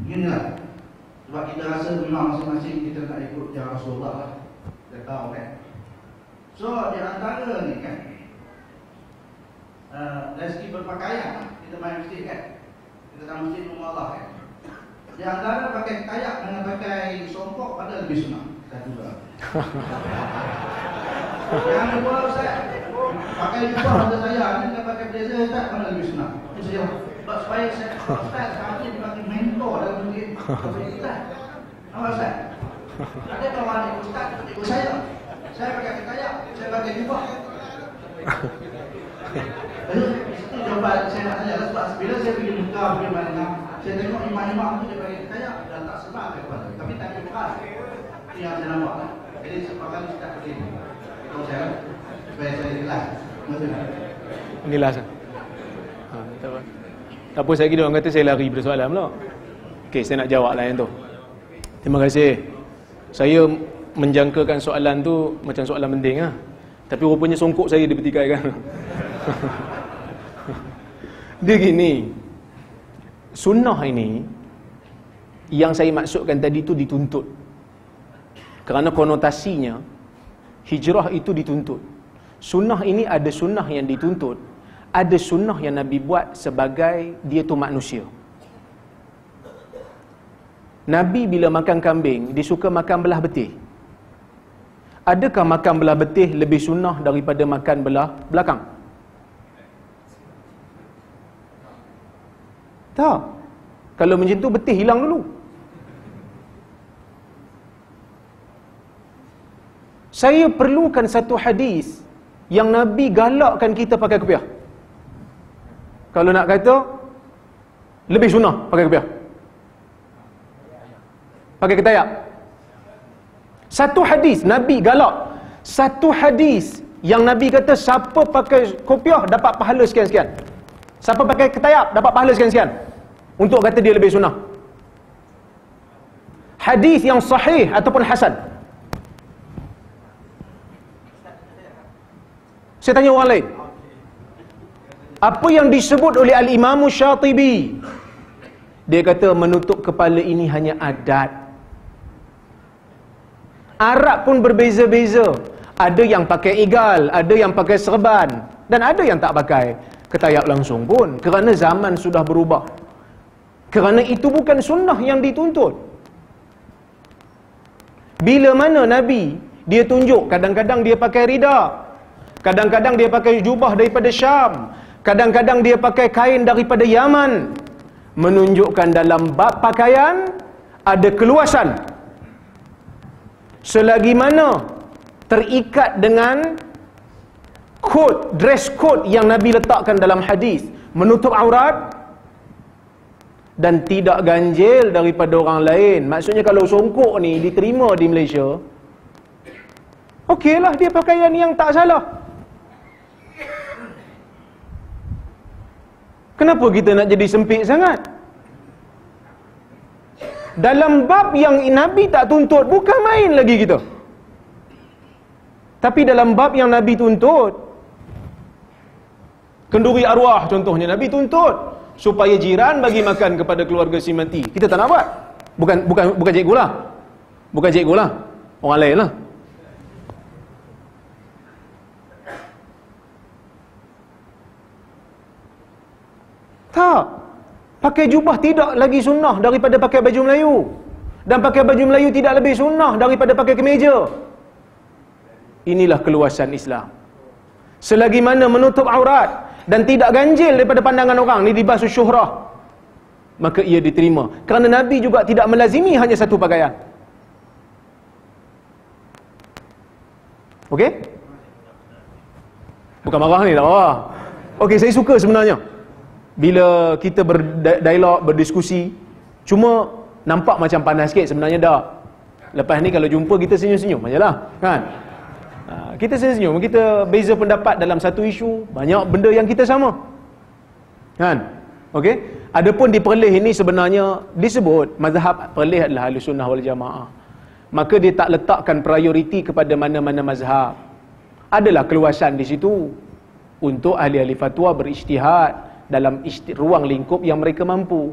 inilah. Sebab kita rasa memang masing-masing kita nak ikut yang Rasulullah lah. Kita tahu kan. So di antara ni kan, dari segi berpakaian, kita main masjid kan, kita datang masjid rumah Allah kan. Di antara pakai kayak dengan pakai songkok pada lebih sunnah. Satu juga. Yang kedua Ustaz, pakai jubah pada saya ni dengan pakai blazer Ustaz mana lebih sunnah. Itu saja. Sebab supaya saya Ustaz sekarang ni dipanggil mentor dalam masjid kita. Nampak Ustaz? Ada kawan Ustaz ikut saya. Saya pakai kayak, saya pakai jubah. Itu jawapan saya nak tanya. Sebab bila saya pergi Mekah, pergi Madinah, saya tengok imam-imam tu dia pakai kayak dan tak sebab kepada. Tapi tak kebekas. Itu yang saya nampak. Jadi sepatutnya kita tak pergi. Itu saya supaya saya jelas. Inilah sah. Tak apa, saya kira orang kata saya lari pada soalan pula. Okey, saya nak jawab lah yang tu. Terima kasih. Saya menjangkakan soalan tu macam soalan penting lah. Tapi rupanya songkok saya dipertikaikan. Dia gini, sunnah ini yang saya maksudkan tadi tu dituntut. Kerana konotasinya hijrah itu dituntut. Sunnah ini ada sunnah yang dituntut, ada sunnah yang Nabi buat sebagai dia tu manusia. Nabi bila makan kambing, dia suka makan belah betih. Adakah makan belah betih lebih sunnah daripada makan belah belakang? Tak. Kalau macam tu, betih hilang dulu. Saya perlukan satu hadis yang Nabi galakkan kita pakai kopiah. Kalau nak kata, lebih sunnah pakai kopiah. Pakai ketayak. Satu hadis Nabi galak. Satu hadis yang Nabi kata siapa pakai kopiah dapat pahala sekian-sekian. Siapa pakai ketayak dapat pahala sekian-sekian. Untuk kata dia lebih sunnah. Hadis yang sahih ataupun hasan. Saya tanya orang lain. Apa yang disebut oleh Al-Imam Syatibi? Dia kata menutup kepala ini hanya adat. Arab pun berbeza-beza. Ada yang pakai igal, ada yang pakai serban, dan ada yang tak pakai ketayak langsung pun. Kerana zaman sudah berubah. Kerana itu bukan sunnah yang dituntut. Bila mana Nabi, dia tunjuk, kadang-kadang dia pakai rida, kadang-kadang dia pakai jubah daripada Syam, kadang-kadang dia pakai kain daripada Yaman. Menunjukkan dalam bab pakaian ada keluasan. Selagi mana terikat dengan kod, dress code yang Nabi letakkan dalam hadis, menutup aurat dan tidak ganjil daripada orang lain. Maksudnya kalau songkok ni diterima di Malaysia, okeylah, dia pakaian yang tak salah. Kenapa kita nak jadi sempit sangat? Dalam bab yang Nabi tak tuntut, bukan main lagi kita. Tapi dalam bab yang Nabi tuntut, kenduri arwah contohnya, Nabi tuntut supaya jiran bagi makan kepada keluarga si mati. Kita tak nak buat. Bukan cikgu lah. Bukan cikgu lah. Orang lain lah. Tak. Pakai jubah tidak lagi sunnah daripada pakai baju Melayu. Dan pakai baju Melayu tidak lebih sunnah daripada pakai kemeja. Inilah keluasan Islam. Selagi mana menutup aurat dan tidak ganjil daripada pandangan orang, ni libasus syuhrah, maka ia diterima. Kerana Nabi juga tidak melazimi hanya satu pakaian. Okey? Bukan marah ni, tak marah. Okey, saya suka sebenarnya bila kita berdialog, berdiskusi, cuma nampak macam panas sikit, sebenarnya dah. Lepas ni kalau jumpa kita senyum-senyum ajalah, kan? Kita senyum, kita beza pendapat dalam satu isu, banyak benda yang kita sama, kan? Okey. Adapun di Perlis ini sebenarnya disebut mazhab Perlis adalah Ahlus Sunnah wal Jamaah. Maka dia tak letakkan prioriti kepada mana-mana mazhab. Adalah keluasan di situ untuk ahli-ahli fatwa berijtihad dalam ruang lingkup yang mereka mampu.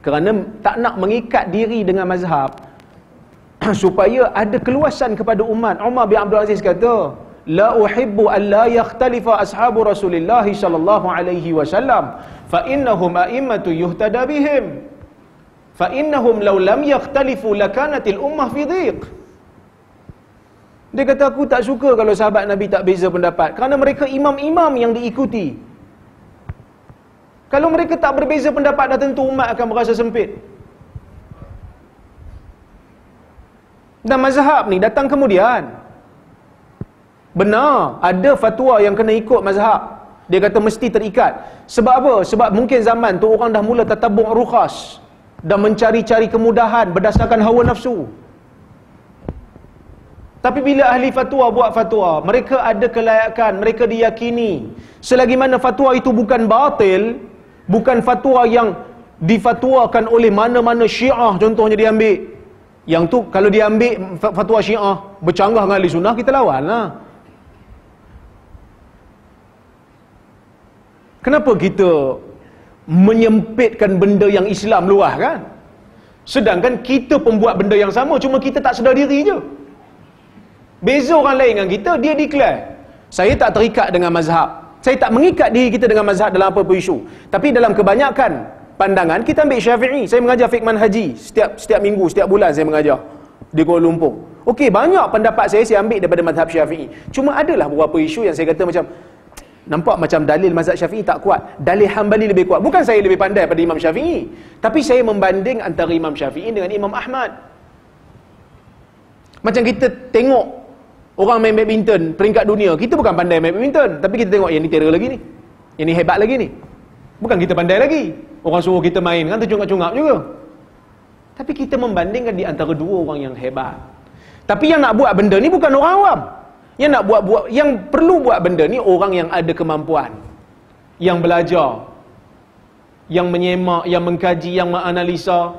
Kerana tak nak mengikat diri dengan mazhab supaya ada keluasan kepada umat. Umar bin Abdul Aziz kata, la uhibbu an la yakhtalifa ashabu Rasulillah sallallahu alaihi wasallam fa innahum a'immatu yuhtada bihim fa innahum law lam yakhtalifu lakanatil ummah fi dhiq. Dia kata, aku tak suka kalau sahabat Nabi tak beza pendapat, kerana mereka imam-imam yang diikuti. Kalau mereka tak berbeza pendapat, dah tentu umat akan merasa sempit. Dan mazhab ni datang kemudian. Benar, ada fatwa yang kena ikut mazhab. Dia kata mesti terikat. Sebab apa? Sebab mungkin zaman tu orang dah mula tatabbu' rukhas dan mencari-cari kemudahan berdasarkan hawa nafsu. Tapi bila ahli fatwa buat fatwa, mereka ada kelayakan, mereka diyakini. Selagi mana fatwa itu bukan batil, bukan fatwa yang difatwakan oleh mana-mana Syiah contohnya diambil. Yang tu kalau dia ambil fatwa Syiah bercanggah dengan ahli sunnah, kita lawan lah. Kenapa kita menyempitkan benda yang Islam luas, kan? Sedangkan kita pembuat benda yang sama, cuma kita tak sedar diri je. Beza orang lain dengan kita, dia declare, saya tak terikat dengan mazhab, saya tak mengikat diri kita dengan mazhab dalam apa-apa isu. Tapi dalam kebanyakan pandangan, kita ambil Syafi'i. Saya mengajar fiqh manhaji setiap minggu, setiap bulan saya mengajar di Kuala Lumpur. Okey, banyak pendapat saya ambil daripada mazhab Syafi'i. Cuma adalah beberapa isu yang saya kata macam nampak macam dalil mazhab Syafi'i tak kuat, dalil Hambali lebih kuat. Bukan saya lebih pandai pada Imam Syafi'i, tapi saya membanding antara Imam Syafi'i dengan Imam Ahmad. Macam kita tengok orang main badminton peringkat dunia, kita bukan pandai main badminton, tapi kita tengok yang ni terror lagi ni, yang ni hebat lagi ni. Bukan kita pandai lagi. Orang suruh kita main kan tercungap-cungap juga. Tapi kita membandingkan di antara dua orang yang hebat. Tapi yang nak buat benda ni bukan orang awam. Yang perlu buat benda ni orang yang ada kemampuan, yang belajar, yang menyemak, yang mengkaji, yang menganalisa.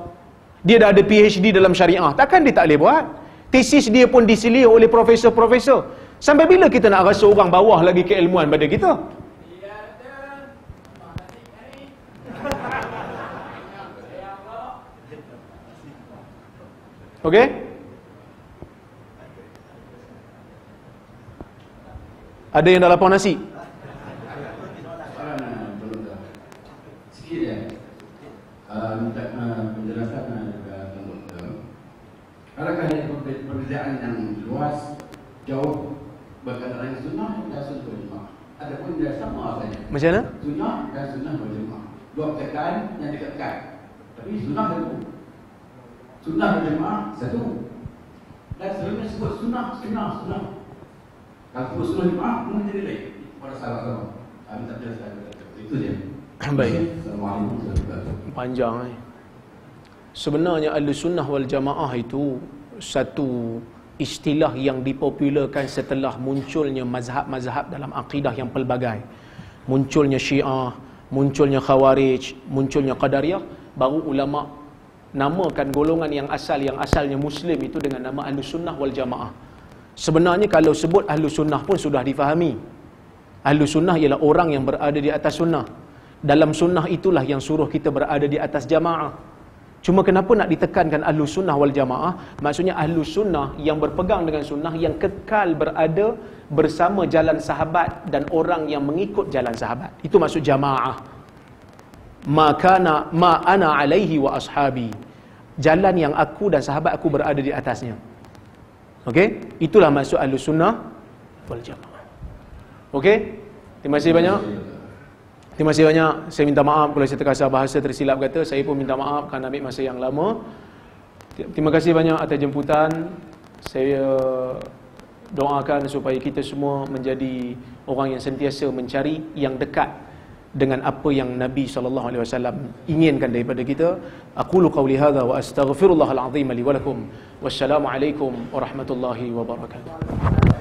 Dia dah ada PhD dalam syariah, takkan dia tak boleh buat. Tesis dia pun disilih oleh profesor-profesor. Sampai bila kita nak rasa orang bawah lagi keilmuan pada kita? Okey? Ada yang dah lapar nasi? Sikit ya. Minta penjelasan juga doktor. Adakah ada perbezaan yang luas, jauh berkaitan dengan sunnah dan sunnah wal jamaah? Adapun dia sama saja. Macam mana? Sunnah dan sunnah wal jamaah. Dua perkataan yang dekat-dekat. Tapi sunnah satu. Sunnah wal jamaah satu. Dan selalunya sebut sunnah. Kalau sebut sunnah jamaah mungkin jadi lain. Pada salah-salah. Minta penjelasan. Itu dia. Baik. Assalamualaikum warahmatullahi wabarakatuh. Panjang Sebenarnya Ahlussunnah wal Jamaah itu satu istilah yang dipopularkan setelah munculnya mazhab-mazhab dalam akidah yang pelbagai. Munculnya Syiah, munculnya Khawarij, munculnya Qadariyah, baru ulama namakan golongan yang asalnya Muslim itu dengan nama Ahlussunnah wal Jamaah. Sebenarnya kalau sebut Ahlussunnah pun sudah difahami. Ahlussunnah ialah orang yang berada di atas sunnah. Dalam sunnah itulah yang suruh kita berada di atas jamaah. Cuma kenapa nak ditekankan Ahlus Sunnah wal Jamaah? Maksudnya Ahlus Sunnah yang berpegang dengan sunnah, yang kekal berada bersama jalan sahabat dan orang yang mengikut jalan sahabat. Itu maksud jamaah. Ma ana alaihi wa ashabi. Jalan yang aku dan sahabat aku berada di atasnya. Okey? Itulah maksud Ahlus Sunnah wal Jamaah. Okey? Terima kasih banyak. Terima kasih banyak. Saya minta maaf kalau saya terkasar bahasa, tersilap kata. Saya pun minta maaf kerana ambil masa yang lama. Terima kasih banyak atas jemputan. Saya doakan supaya kita semua menjadi orang yang sentiasa mencari yang dekat dengan apa yang Nabi SAW inginkan daripada kita. Aqulu qawli hadha wa astaghfirullahal azim li wa lakum. Wassalamualaikum warahmatullahi wabarakatuh.